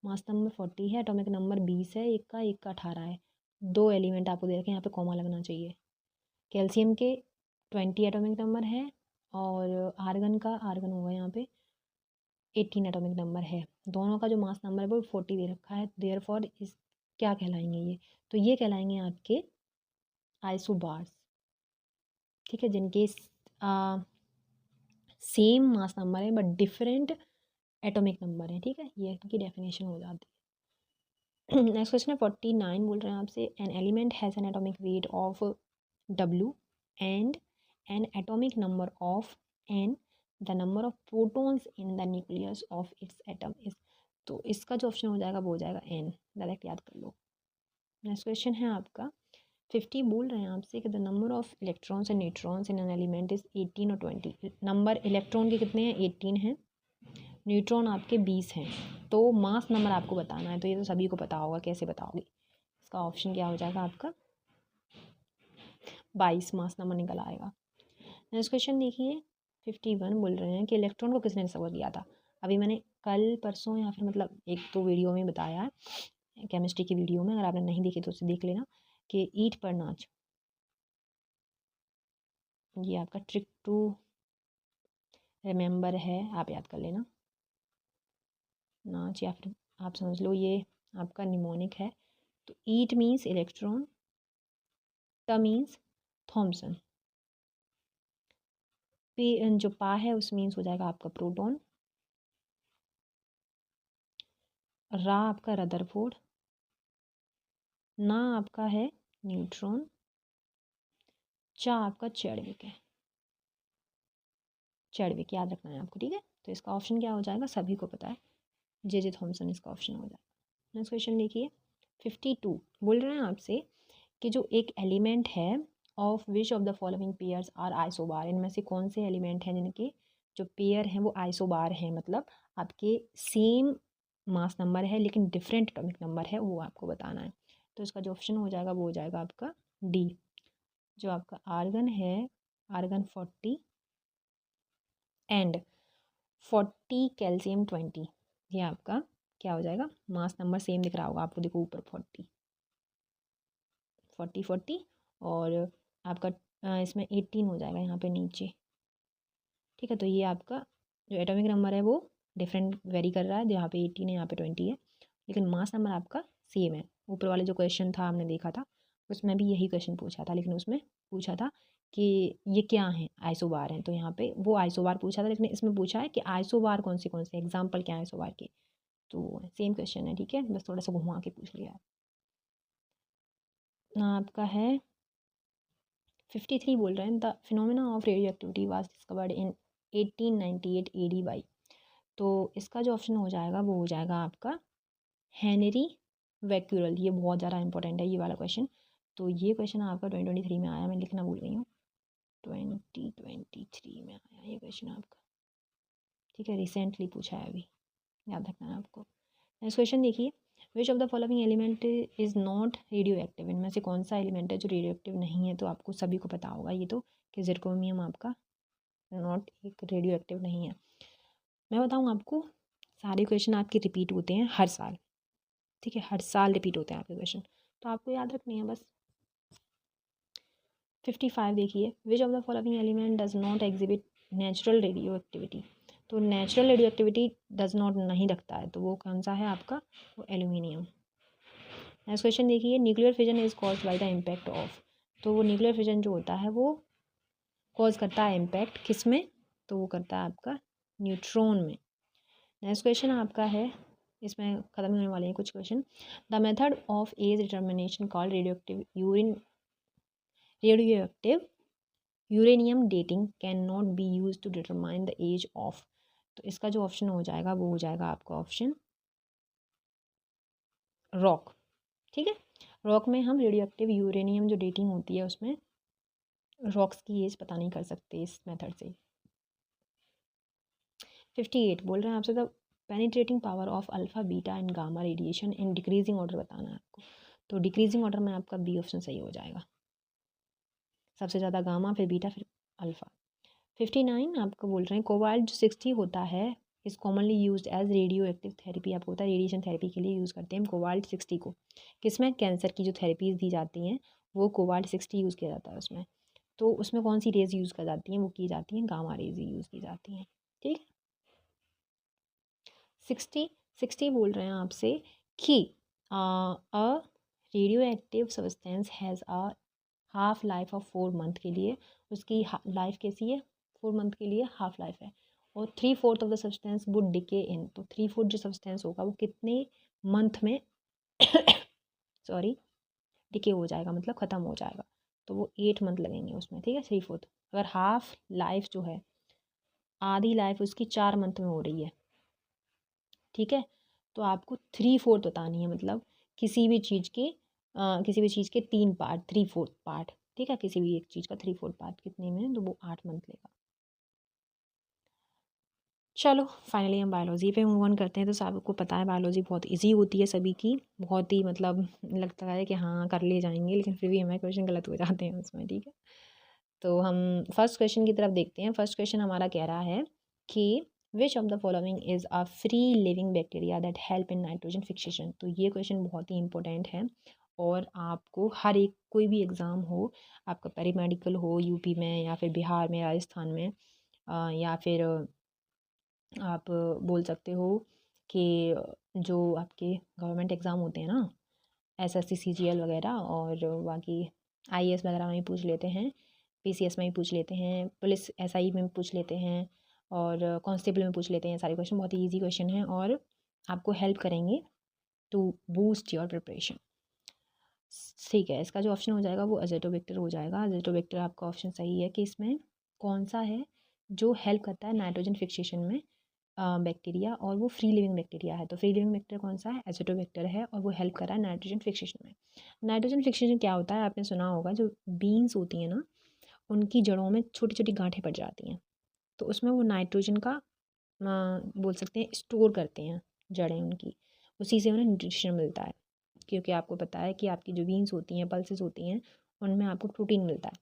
मास नंबर 40 है, एटॉमिक नंबर 20 है, एक का 18 है। दो एलिमेंट आपको दे रखे हैं, यहाँ पे कॉमा लगना चाहिए। कैल्शियम के 20 एटॉमिक नंबर है और आर्गन होगा यहाँ पे 18 एटॉमिक नंबर है, दोनों का जो मास नंबर है वो 40 दे रखा है, देयर फॉर इस क्या कहलाएंगे ये, तो ये कहलाएंगे आपके आइसोबार्स। ठीक है, जिनके सेम मास नंबर है बट डिफरेंट एटॉमिक नंबर है। ठीक है, ये इनकी डेफिनेशन हो जाती है। नेक्स्ट क्वेश्चन है 49 बोल रहे हैं आपसे, an element has an atomic weight of W and an atomic number of n, the number of protons in the nucleus of its atom is, तो इसका जो ऑप्शन हो जाएगा वो हो जाएगा n, डायरेक्ट याद कर लो। नेक्स्ट क्वेश्चन है आपका 50 बोल रहे हैं आपसे कि the number of electrons and neutrons in an element is 18 और 20। नंबर इलेक्ट्रॉन के कितने हैं 18 हैं, न्यूट्रॉन आपके 20 हैं, तो मास नंबर आपको बताना है, तो ये तो सभी को पता होगा, कैसे बताओगे, इसका ऑप्शन क्या हो जाएगा आपका 22 मास नंबर निकल आएगा। नेक्स्ट क्वेश्चन देखिए 51 बोल रहे हैं कि इलेक्ट्रॉन को किसने डिस्कवर किया था। अभी मैंने कल परसों या फिर मतलब एक तो वीडियो में बताया है, केमिस्ट्री की वीडियो में, अगर आपने नहीं देखी तो उसे देख लेना, कि ईट पर नाच, ये आपका ट्रिक टू रिमेंबर है, आप याद कर लेना, नाच या फिर आप समझ लो ये आपका निमोनिक है। तो ईट मीन्स इलेक्ट्रॉन, ट मीन्स थॉमसन, पे जो पा है उस मीन्स हो जाएगा आपका प्रोटॉन, रा आपका रदरफोर्ड, ना आपका है न्यूट्रॉन, चा आपका चैडविक है, चैडविक याद रखना है आपको। ठीक है, तो इसका ऑप्शन क्या हो जाएगा, सभी को पता है, जे थॉमसन इसका ऑप्शन हो जाएगा। नेक्स्ट क्वेश्चन देखिए 52 बोल रहे हैं आपसे कि जो एक एलिमेंट है of which of the following pairs are isobar, इनमें से कौन से एलिमेंट हैं जिनके जो पेयर हैं वो आइसोबार हैं, मतलब आपके सेम मास नंबर है लेकिन डिफरेंट एटॉमिक नंबर है, वो आपको बताना है। तो इसका जो ऑप्शन हो जाएगा वो हो जाएगा आपका डी, जो आपका आर्गन है, आर्गन 40 एंड 40 कैल्शियम 20, ये आपका क्या हो जाएगा, मास नंबर सेम दिख रहा होगा आपको, देखो ऊपर 40 और आपका इसमें 18 हो जाएगा यहाँ पे नीचे। ठीक है, तो ये आपका जो एटॉमिक नंबर है वो डिफरेंट वेरी कर रहा है, यहाँ पे 18 है यहाँ पे 20 है, लेकिन मास नंबर आपका सेम है। ऊपर वाले जो क्वेश्चन था हमने देखा था उसमें भी यही क्वेश्चन पूछा था, लेकिन उसमें पूछा था कि ये क्या हैं, आइसोबार हैं, तो यहाँ पे वो आइसोबार पूछा था, लेकिन इसमें पूछा है कि आइसोबार कौन से एग्जाम्पल क्या है आइसोबार के, तो सेम क्वेश्चन है। ठीक है, बस थोड़ा सा घुमा के पूछ लिया आपका है 53 बोल रहे हैं, the phenomena of radio activity was discovered in 1898 AD by, तो इसका जो ऑप्शन हो जाएगा वो हो जाएगा आपका हेनरी वैक्यूरल, ये बहुत ज़्यादा इंपॉर्टेंट है ये वाला क्वेश्चन, तो ये क्वेश्चन आपका 2023 में आया, मैं लिखना भूल गई हूँ, 2023 में आया ये क्वेश्चन आपका। ठीक है, रिसेंटली पूछा है अभी, याद रखना है आपको। नेक्स्ट क्वेश्चन देखिए, which of the following element is not radio active, इनमें से कौन सा एलिमेंट है जो रेडियो एक्टिव नहीं है, तो आपको सभी को पता होगा ये तो, कि जिरकोनियम आपका नॉट एक रेडियो एक्टिव नहीं है। मैं बताऊँ आपको, सारे क्वेश्चन आपके रिपीट होते हैं हर साल, ठीक है, हर साल रिपीट होते हैं आपके क्वेश्चन, तो आपको याद रखनी है बस। 55 देखिए, which of the following element does not exhibit natural radioactivity, तो natural radioactivity does not नहीं रखता है, तो वो कौन सा है आपका, वो एल्यूमिनियम। नेक्स्ट क्वेश्चन देखिए, nuclear fission is caused by the impact of, तो वो न्यूक्लियर फिजन जो होता है वो कॉज करता है इम्पैक्ट किस में, तो वो करता है आपका न्यूट्रॉन में। नेक्स्ट क्वेश्चन आपका है, इसमें ख़त्म होने वाले हैं कुछ question. The method of age determination called radioactive uranium dating can not be use to determine the age of, तो इसका जो ऑप्शन हो जाएगा वो हो जाएगा आपका ऑप्शन रॉक। ठीक है, रॉक में हम रेडियोएक्टिव यूरेनियम जो डेटिंग होती है उसमें रॉक्स की एज पता नहीं कर सकते इस मेथड से। 58 बोल रहे हैं आपसे, the penetrating power of alpha beta and gamma radiation in decreasing order बताना है आपको, तो डिक्रीजिंग ऑर्डर में आपका बी ऑप्शन सही हो जाएगा, सबसे ज़्यादा गामा फिर बीटा फिर अल्फ़ा। 59 आपको बोल रहे हैं कोबाल्ट जो 60 होता है is commonly used as radioactive therapy, आपको होता है रेडिएशन थेरेपी के लिए यूज़ करते हैं कोबाल्ट 60 को, किसमें, कैंसर की जो थेरेपीज़ दी जाती हैं वो कोबाल्ट 60 यूज़ किया जाता है उसमें, तो उसमें कौन सी रेज यूज़ कर जाती हैं, वो की जाती हैं गामा रेज यूज़ की जाती हैं। ठीक है, 60 बोल रहे हैं आपसे कि a radio active substance has a half life of 4 month के लिए, उसकी लाइफ कैसी है, 4 मंथ के लिए हाफ लाइफ है, और 3/4 of the substance would decay in, तो 3/4 जो सब्सटेंस होगा वो कितने मंथ में सॉरी डिके हो जाएगा, मतलब ख़त्म हो जाएगा, तो वो 8 मंथ लगेंगे उसमें। ठीक है, 3/4, अगर हाफ लाइफ जो है आधी लाइफ उसकी 4 मंथ में हो रही है, ठीक है, तो आपको 3/4 बतानी है, मतलब किसी भी चीज़ के किसी भी चीज़ के 3 पार्ट, 3/4 पार्ट, ठीक है, किसी भी एक चीज़ का 3/4 पार्ट कितने में, तो वो 8 मंथ लेगा। चलो फाइनली हम बायोलॉजी पे मूव ऑन करते हैं। तो सबको पता है बायोलॉजी बहुत इजी होती है सभी की, बहुत ही मतलब लगता है कि हाँ कर ले जाएंगे, लेकिन फिर भी हमारे क्वेश्चन गलत हो जाते हैं उसमें। ठीक है, तो हम फर्स्ट क्वेश्चन की तरफ देखते हैं। फर्स्ट क्वेश्चन हमारा कह रहा है कि विच of the following is a free living bacteria that help in nitrogen fixation. तो ये क्वेश्चन बहुत ही इंपॉर्टेंट है, और आपको हर एक कोई भी एग्ज़ाम हो, आपका पेरी मेडिकल हो यूपी में या फिर बिहार में, राजस्थान में, या फिर आप बोल सकते हो कि जो आपके गवर्नमेंट एग्ज़ाम होते हैं ना, एसएससी सीजीएल वगैरह, और बाकी आईएएस वगैरह में भी पूछ लेते हैं, पीसीएस में भी पूछ लेते हैं, पुलिस एसआई में भी पूछ लेते हैं, और कांस्टेबल में पूछ लेते हैं। सारे क्वेश्चन बहुत ही ईजी क्वेश्चन हैं और आपको हेल्प करेंगे टू बूस्ट योर प्रिपरेशन। ठीक है, इसका जो ऑप्शन हो जाएगा वो अज़ेटोबैक्टर हो जाएगा। अज़ेटोबैक्टर आपका ऑप्शन सही है कि इसमें कौन सा है जो हेल्प करता है नाइट्रोजन फिक्सेशन में, बैक्टीरिया, और वो फ्री लिविंग बैक्टीरिया है। तो फ्री लिविंग बैक्टीरिया कौन सा है, एज़ोटोबैक्टर है, और वो हेल्प कर रहा है नाइट्रोजन फिक्सेशन में। नाइट्रोजन फिक्सेशन क्या होता है, आपने सुना होगा, जो बीन्स होती हैं ना उनकी जड़ों में छोटी छोटी गांठें पड़ जाती हैं, तो उसमें वो नाइट्रोजन का बोल सकते हैं स्टोर करते हैं जड़ें उनकी, उसी से उन्हें न्यूट्रिशन मिलता है। क्योंकि आपको पता है कि आपकी जो बीन्स होती हैं, पल्सेस होती हैं, उनमें आपको प्रोटीन मिलता है,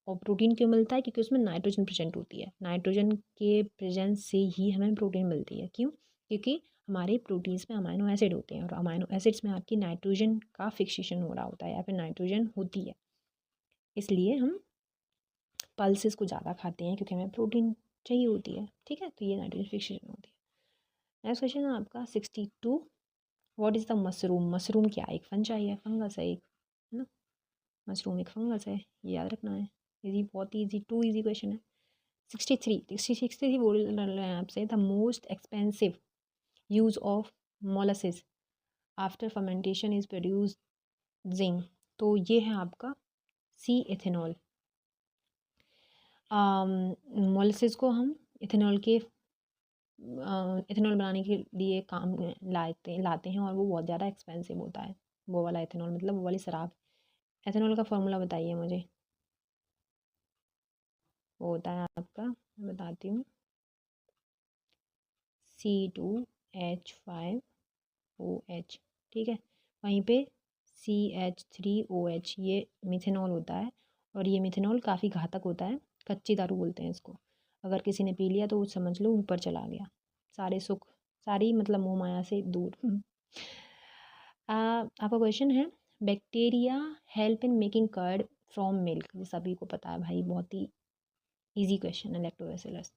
और प्रोटीन क्यों मिलता है, क्योंकि उसमें नाइट्रोजन प्रेजेंट होती है। नाइट्रोजन के प्रेजेंस से ही हमें प्रोटीन मिलती है। क्यों, क्योंकि हमारे प्रोटीन्स में अमाइनो एसिड होते हैं, और अमाइनो एसिड्स में आपकी नाइट्रोजन का फिक्सेशन हो रहा होता है, या फिर नाइट्रोजन होती है, इसलिए हम पल्सेस को ज़्यादा खाते हैं क्योंकि हमें प्रोटीन चाहिए होती है। ठीक है, तो ये नाइट्रोजन फिक्सेशन होती है। नेक्स्ट क्वेश्चन है आपका 62, what is the mushroom. Mushroom क्या है, एक फंजाई है, फंगस है एक, है ना, मशरूम एक फंगस है, ये याद रखना है। इजी, बहुत ईजी, टू ईजी क्वेश्चन है। 63 बोल रहे हैं आपसे, the most expensive use of molasses after fermentation is produce zinc. तो ये है आपका सी इथेनॉल। मोलासिस को हम इथेनॉल के इथेनॉल बनाने के लिए काम लाते हैं, और वो बहुत ज़्यादा एक्सपेंसिव होता है, वो वाला इथेनॉल, मतलब वो वाली शराब। एथेनॉल का फॉर्मूला बताइए मुझे। वो होता है आपका, मैं बताती हूँ, C2H5OH। ठीक है, वहीं पे CH3OH, ये मिथेनॉल होता है, और ये मिथेनॉल काफ़ी घातक होता है, कच्ची दारू बोलते हैं इसको। अगर किसी ने पी लिया तो समझ लो ऊपर चला गया, सारे सुख, सारी मतलब मोह माया से दूर। आपका क्वेश्चन है, bacteria help in making curd from milk. ये सभी को पता है भाई, बहुत ही इजी क्वेश्चन है, लैक्टोबैसिलस।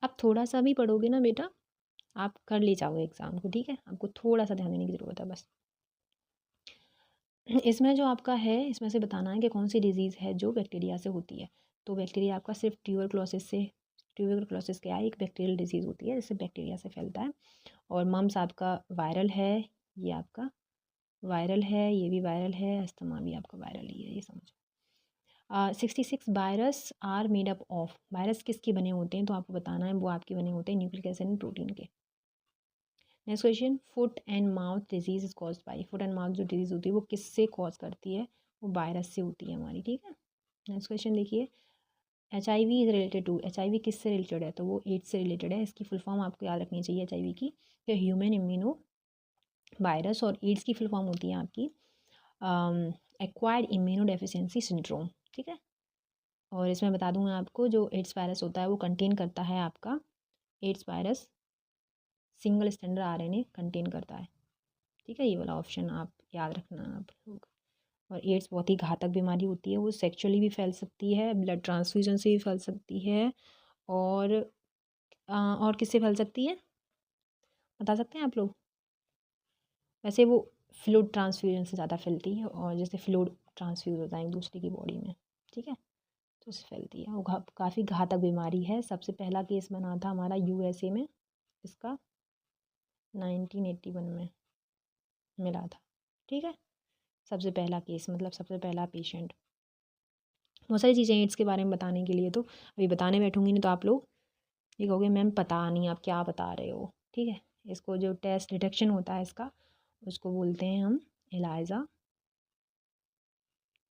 आप थोड़ा सा भी पढ़ोगे ना बेटा, आप कर ले जाओगे एग्ज़ाम को, ठीक है। आपको थोड़ा सा ध्यान देने की ज़रूरत है बस। इसमें जो आपका है, इसमें से बताना है कि कौन सी डिज़ीज़ है जो बैक्टीरिया से होती है। तो बैक्टीरिया आपका सिर्फ ट्यूबरक्लोसिस से, ट्यूबरक्लोसिस क्या है, एक बैक्टीरियल डिजीज़ होती है जिससे बैक्टीरिया से फैलता है। और मम्स आपका वायरल है, ये आपका वायरल है, ये भी वायरल है, अस्थमा भी आपका वायरल ही है, ये समझो। 66 virus are made up of, virus किसके बने होते हैं तो आपको बताना है, वो आपके बने होते हैं न्यूक्लिक एसिड एंड प्रोटीन के। Next question, foot and mouth disease is caused by, foot and mouth जो डिजीज़ होती है वो किससे कॉज करती है, वो वायरस से होती है हमारी, ठीक है। नेक्स्ट क्वेश्चन देखिए, HIV is related to, HIV किससे रिलेटेड है, तो वो एड्स से रिलेटेड है। इसकी फुल फॉर्म आपको याद रखनी चाहिए HIV की, तो ह्यूमन इम्यूनो वायरस, और एड्स की फुल फॉर्म होती है आपकी एक्वायर्ड इम्यूनो डेफिशिएंसी सिंड्रोम, ठीक है। और इसमें बता दूंगा आपको, जो एड्स वायरस होता है वो कंटेन करता है आपका, AIDS virus single standard RNA contain करता है, ठीक है। ये वाला ऑप्शन आप याद रखना आप लोग। और एड्स बहुत ही घातक बीमारी होती है, वो सेक्सुअली भी फैल सकती है, ब्लड ट्रांसफ्यूजन से भी फैल सकती है, और किससे फैल सकती है बता सकते हैं आप लोग। वैसे वो फ्लूइड ट्रांसफ्यूजन से ज़्यादा फैलती है, और जैसे फ्लूइड ट्रांसफ्यूज होता है एक दूसरे की बॉडी में, ठीक है, तो उससे फैलती है। वो काफ़ी घातक बीमारी है। सबसे पहला केस बना था हमारा USA में, इसका 1981 में मिला था, ठीक है। सबसे पहला केस मतलब सबसे पहला पेशेंट। बहुत सारी चीज़ें एड्स के बारे में बताने के लिए, तो अभी बताने बैठूंगी नहीं तो आप लोग ये कहोगे मैम पता नहीं आप क्या बता रहे हो, ठीक है। इसको जो टेस्ट डिटेक्शन होता है इसका, उसको बोलते हैं हम एलाइजा,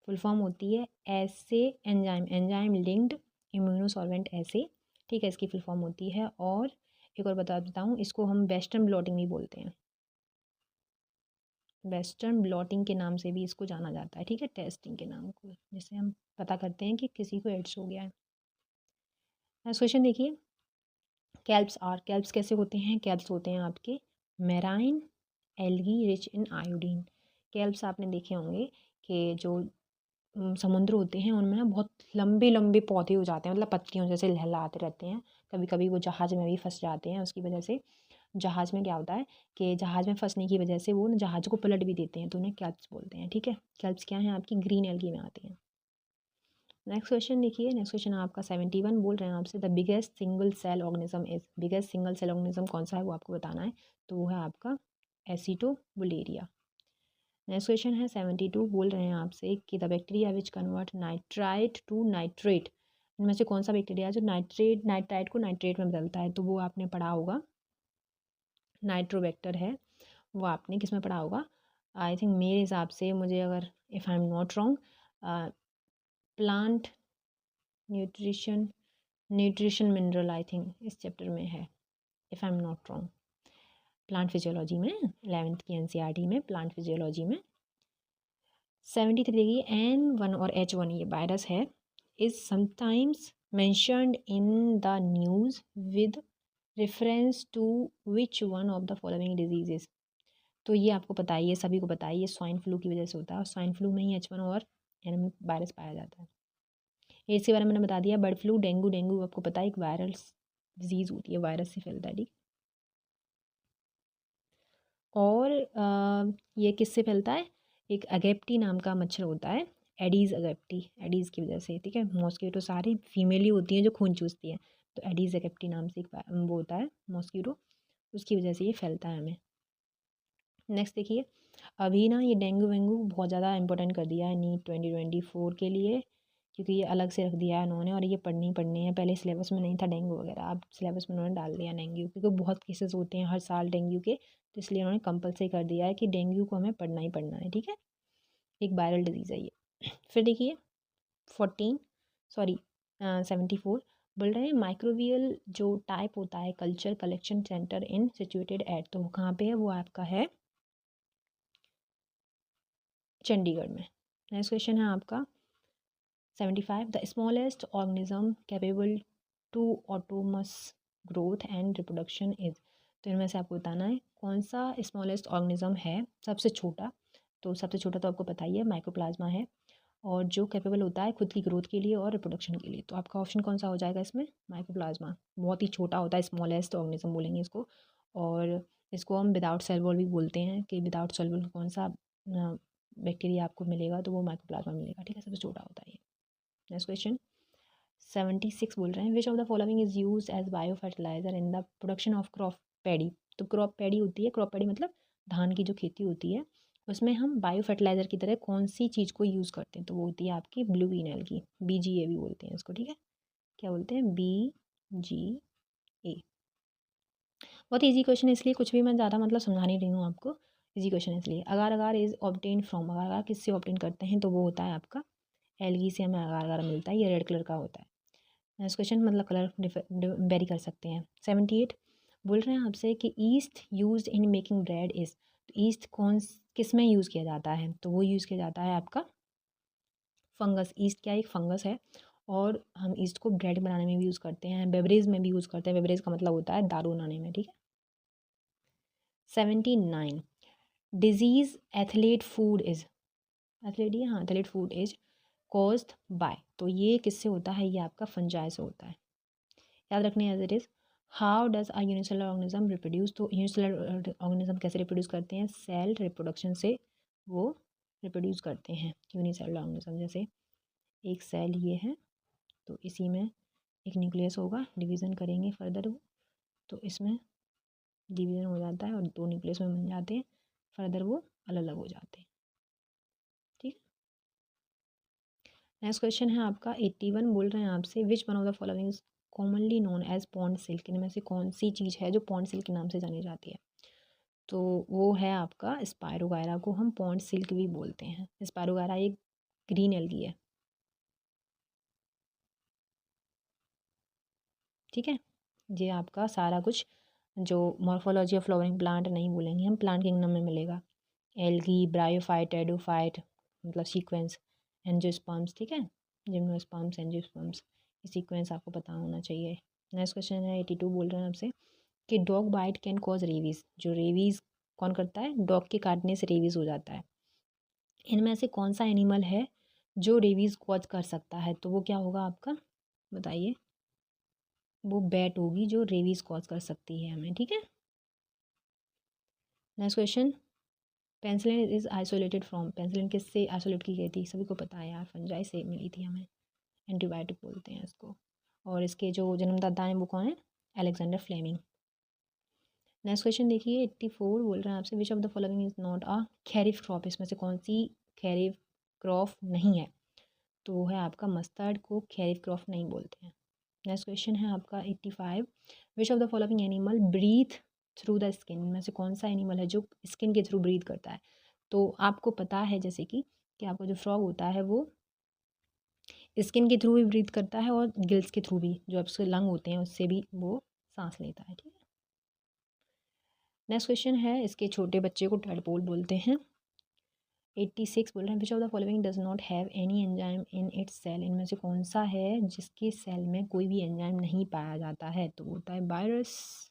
फुल फॉर्म होती है ऐसे एंजाइम, एंजाइम लिंक्ड इम्यूनोसॉल्वेंट ऐसे, ठीक है, इसकी फुल फॉर्म होती है। और एक और बताऊँ, इसको हम वेस्टर्न ब्लॉटिंग भी बोलते हैं, वेस्टर्न ब्लॉटिंग के नाम से भी इसको जाना जाता है, ठीक है, टेस्टिंग के नाम को, जिससे हम पता करते हैं कि किसी को एड्स हो गया है। नेक्स्ट क्वेश्चन देखिए, कैल्प्स कैसे होते हैं, कैल्प्स होते हैं आपके marine algae rich in iodine. Kelps आपने देखे होंगे कि जो समुद्र होते हैं उनमें ना बहुत लंबे लंबे पौधे हो जाते हैं, मतलब पत्तियों जैसे लहलाते रहते हैं। कभी कभी वो जहाज़ में भी फंस जाते हैं, उसकी वजह से जहाज़ में क्या होता है कि जहाज़ में फंसने की वजह से वो ना जहाज़ को पलट भी देते हैं, तो उन्हें कैल्प्स बोलते हैं, ठीक है। कैल्प्स क्या है आपकी ग्रीन एल्गी में आते हैं। नेक्स्ट क्वेश्चन देखिए, नेक्स्ट क्वेश्चन आपका 71 बोल रहे हैं आपसे, the biggest single cell organism is, biggest single cell organism कौन सा है वो आपको बताना है, तो वो है आपका एसिटोबुलेरिया। नेक्स्ट क्वेश्चन है 72 बोल रहे हैं आपसे कि the bacteria which convert nitrite to nitrate, इनमें से कौन सा बैक्टीरिया है जो नाइट्राइट को नाइट्रेट में बदलता है, तो वो आपने पढ़ा होगा नाइट्रोबैक्टर है, वो आपने किस में पढ़ा होगा, आई थिंक मेरे हिसाब से, मुझे अगर if I am not wrong, plant nutrition nutrition mineral I think इस चैप्टर में है, if I am not wrong, plant physiology में 11th की NCERT में प्लांट फिजियोलॉजी में। 73 देखिए, N1 और H1 ये वायरस है, is sometimes mentioned in the news with reference to which one of the following diseases, तो ये आपको पता ही है, सभी को पता ही है, स्वाइन फ्लू की वजह से होता है, और स्वाइन फ्लू में ही H1 और N वायरस पाया जाता है। एड्स के बारे में मैंने बता दिया, बर्ड फ्लू डेंगू, डेंगू आपको पता है एक वायरल डिजीज़ होती है, वायरस से फैलता है, ठीक। और ये किससे फैलता है, एक अगेप्टी नाम का मच्छर होता है, एडीज़ अगेप्टी, एडीज़ की वजह से, ठीक है। मॉस्किटो सारी फीमेल ही होती हैं जो खून चूसती हैं, तो एडीज़ अगेप्टी नाम से एक वो होता है मॉस्किटो, उसकी वजह से ये फैलता है हमें। नेक्स्ट देखिए, अभी ना ये डेंगू वेंगू बहुत ज़्यादा इंपॉर्टेंट कर दिया है नीट 2024 के लिए, क्योंकि ये अलग से रख दिया है उन्होंने, और ये पढ़नी ही पढ़नी है। पहले सिलेबस में नहीं था डेंगू वगैरह, अब सिलेबस में उन्होंने डाल दिया डेंगू, क्योंकि बहुत केसेस होते हैं हर साल डेंगू के, तो इसलिए उन्होंने कंपलसरी कर दिया है कि डेंगू को हमें पढ़ना ही पढ़ना है, ठीक है। एक वायरल डिजीज़ है ये। फिर देखिए 14 सॉरी 74 बोल रहे हैं, माइक्रोवियल जो टाइप होता है culture collection centre in situated at, तो वो कहाँ पे है, वो आपका है चंडीगढ़ में। नेक्स्ट क्वेश्चन है आपका 75, the smallest organism capable to autonomous growth and reproduction is, तो इनमें से आपको बताना है कौन सा स्मॉलेस्ट ऑर्गेनिज्म है सबसे छोटा, तो सबसे छोटा तो आपको पता ही है माइक्रोप्लाज्मा है, और जो कैपेबल होता है खुद की ग्रोथ के लिए और रिप्रोडक्शन के लिए। तो आपका ऑप्शन कौन सा हो जाएगा इसमें? माइकोप्लाज्मा। बहुत ही छोटा होता है, स्मॉलेस्ट ऑर्गेनिज्म बोलेंगे इसको। और इसको हम विदाउट सेल वॉल भी बोलते हैं कि विदाउट सेल वॉल कौन सा बैक्टीरिया आपको मिलेगा, तो वो माइकोप्लाज्मा मिलेगा, ठीक है, सबसे छोटा होता है ये। नेक्स्ट क्वेश्चन 76 बोल रहे हैं, which of the following is use as biofertilizer in the production of crop paddy. तो क्रॉप पैडी होती है, क्रॉप पैडी मतलब धान की जो खेती होती है, उसमें हम बायो फर्टिलाइजर की तरह कौन सी चीज़ को यूज़ करते हैं? तो वो होती है आपकी ब्लू ग्रीन एल्गी, BGA भी बोलते हैं इसको, ठीक है। क्या बोलते हैं? BGA। बहुत ईजी क्वेश्चन है, इसलिए कुछ भी मैं ज़्यादा मतलब समझा नहीं रही हूँ आपको। ईजी क्वेश्चन है इसलिए। अगार अगार इज ऑब्टेन फ्रॉम, अगार अगार किससे ऑब्टेन करते हैं? तो वो होता है आपका एल्गी से हमें अगार अगार मिलता है, ये रेड कलर का होता है। नेक्स्ट क्वेश्चन मतलब कलर वेरी कर सकते हैं। 78 बोल रहे हैं आपसे कि east use in making bread is. तो ईस्ट कौन किस में यूज़ किया जाता है? तो वो यूज़ किया जाता है आपका फंगस। ईस्ट क्या एक फंगस है, और हम ईस्ट को ब्रेड बनाने में भी यूज़ करते हैं, बेवरेज में भी यूज़ करते हैं। बेवरेज का मतलब होता है दारू बनाने में, ठीक है। 79 disease athlete food is, athlete ये, हाँ, athlete food is caused by. तो ये किससे होता है? ये आपका फंजाई से होता है, याद रखने as it is. How does a unicellular organism reproduce. तो यूनिसेलुलर ऑर्गेनिज्म कैसे रिप्रोड्यूस करते हैं? सेल रिप्रोडक्शन से वो रिप्रोड्यूस करते हैं यूनिसेलुलर ऑर्गेनिज्म। जैसे एक सेल ये है, तो इसी में एक न्यूक्लियस होगा, डिवीज़न करेंगे फर्दर वो, तो इसमें डिवीज़न हो जाता है और दो न्यूक्लियस में बन जाते हैं, फर्दर वो अलग अलग हो जाते हैं, ठीक। नेक्स्ट क्वेश्चन है आपका 81, बोल रहे हैं आपसे which one of the following is commonly known as pond silk. इनमें से कौन सी चीज़ है जो पॉन्ड सिल्क के नाम से जानी जाती है? तो वो है आपका स्पायरोगायरा, को हम पॉन्ड सिल्क भी बोलते हैं। स्पायरोगायरा एक ग्रीन एल्गी है, ठीक है। ये आपका सारा कुछ जो मॉर्फोलॉजी ऑफ फ्लावरिंग प्लांट नहीं बोलेंगे हम, प्लांट किंगडम में मिलेगा। एल्गी, ब्रायोफाइट, एडोफाइट, मतलब सीक्वेंस, एंजियोस्पर्म्स, ठीक है, जिम्नोस्पर्म्स, एंजियोस्पर्म्स, ये सीक्वेंस आपको पता होना चाहिए। नेक्स्ट क्वेश्चन है 82, बोल रहे हैं आपसे कि dog bite can cause rabies. जो रेबीज़ कौन करता है? डॉग के काटने से रेबीज़ हो जाता है। इनमें से कौन सा एनिमल है जो रेबीज़ कॉज कर सकता है? तो वो क्या होगा आपका, बताइए? वो बैट होगी जो रेबीज़ कॉज कर सकती है हमें, ठीक है। Next question, penicillin is isolated from. Penicillin किससे आइसोलेट की गई थी? सभी को पता है यार, फंजाई से मिली थी हमें, एंटीबायोटिक बोलते हैं इसको। और इसके जो जन्मदाता हैं वो कौन है? Alexander Fleming. नेक्स्ट क्वेश्चन देखिए 84, बोल रहे हैं आपसे which of the following is not a kharif crop. इसमें से कौन सी खैरिफ क्रॉप नहीं है? तो वो है आपका मस्टर्ड, को खैरिफ क्रॉप नहीं बोलते हैं। नेक्स्ट क्वेश्चन है आपका 85, which of the following animal breathe through the skin. में से कौन सा एनिमल है जो स्किन के थ्रू ब्रीथ करता है? तो आपको पता है जैसे कि आपका जो फ्रॉग होता है वो स्किन के थ्रू भी ब्रीथ करता है, और गिल्स के थ्रू भी, जो आपके लंग होते हैं उससे भी वो सांस लेता है, ठीक है। नेक्स्ट क्वेश्चन है, इसके छोटे बच्चे को टैडपोल बोलते हैं। 86 बोल रहे हैं which of the following does not have any enzyme in its cell. इनमें से कौन सा है जिसके सेल में कोई भी एंजाइम नहीं पाया जाता है? तो वो होता है virus.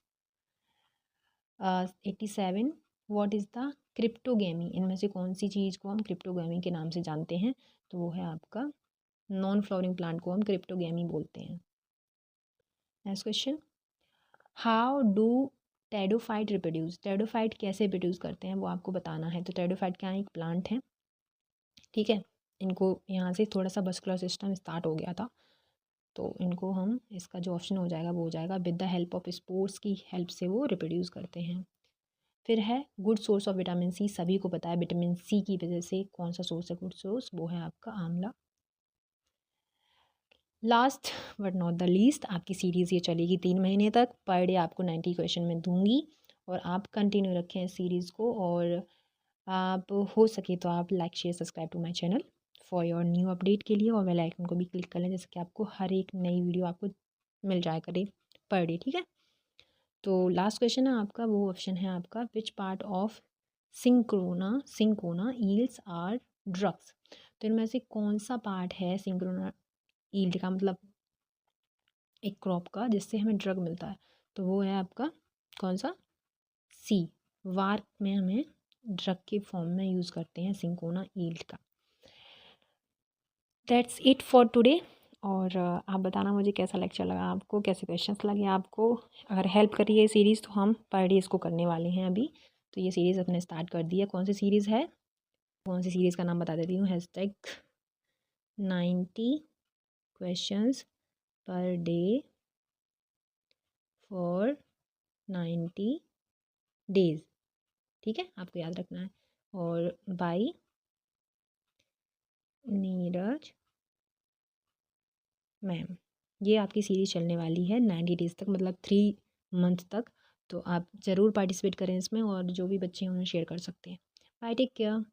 87, what is the cryptogamy. इनमें से कौन सी चीज़ को हम क्रिप्टोगेमी के नाम से जानते हैं? तो वो है आपका नॉन फ्लावरिंग प्लांट को हम क्रिप्टोगेमी बोलते हैं। Next question, how do pteridophyte reproduce. Pteridophyte कैसे प्रोड्यूस करते हैं वो आपको बताना है। तो टेडोफाइट क्या है? एक प्लांट है, ठीक है। इनको यहाँ से थोड़ा सा बस्कुलर सिस्टम स्टार्ट हो गया था, तो इनको हम, इसका जो ऑप्शन हो जाएगा वो हो जाएगा with the help of sports की हेल्प से वो रिप्रोड्यूस करते हैं। फिर है good source of vitamin C. सभी को पता है विटामिन सी की वजह से कौन सा सोर्स है गुड सोर्स? वो है आपका आंवला। Last but not the least, आपकी सीरीज़ ये चलेगी 3 महीने तक। पर डे आपको 90 क्वेश्चन में दूंगी, और आप कंटिन्यू रखें इस सीरीज़ को। और आप हो सके तो आप like share subscribe to my channel for your new update के लिए, और बेल आइकन को भी क्लिक कर लें, जैसे कि आपको हर एक नई वीडियो आपको मिल जाया करे पर डे, ठीक है। तो लास्ट क्वेश्चन है आपका, वो ऑप्शन है आपका which part of cinchona yields are drugs. तो इनमें से कौन सा पार्ट है सिंक्रोना ईल्ड का, मतलब एक क्रॉप का, जिससे हमें ड्रग मिलता है? तो वो है आपका कौन सा? सी, वार्क में हमें ड्रग के फॉर्म में यूज़ करते हैं सिंकोना ईल्ड का। That's it for today. और आप बताना मुझे कैसा लेक्चर लगा आपको, कैसे क्वेश्चंस लगे आपको। अगर हेल्प करी है सीरीज़ तो हम पर डे इसको करने वाले हैं अभी। तो ये सीरीज़ अपने स्टार्ट कर दी है। कौन सी सीरीज़ है, कौन सी सीरीज़ का नाम बता देती हूँ, hashtag 90 questions per day for 90 days. ठीक है, आपको याद रखना है। और बाय नीरज मैम, ये आपकी सीरीज़ चलने वाली है 90 डेज़ तक, मतलब 3 मंथ तक। तो आप ज़रूर पार्टिसिपेट करें इसमें, और जो भी बच्चे हैं उन्हें शेयर कर सकते हैं। Bye, take care.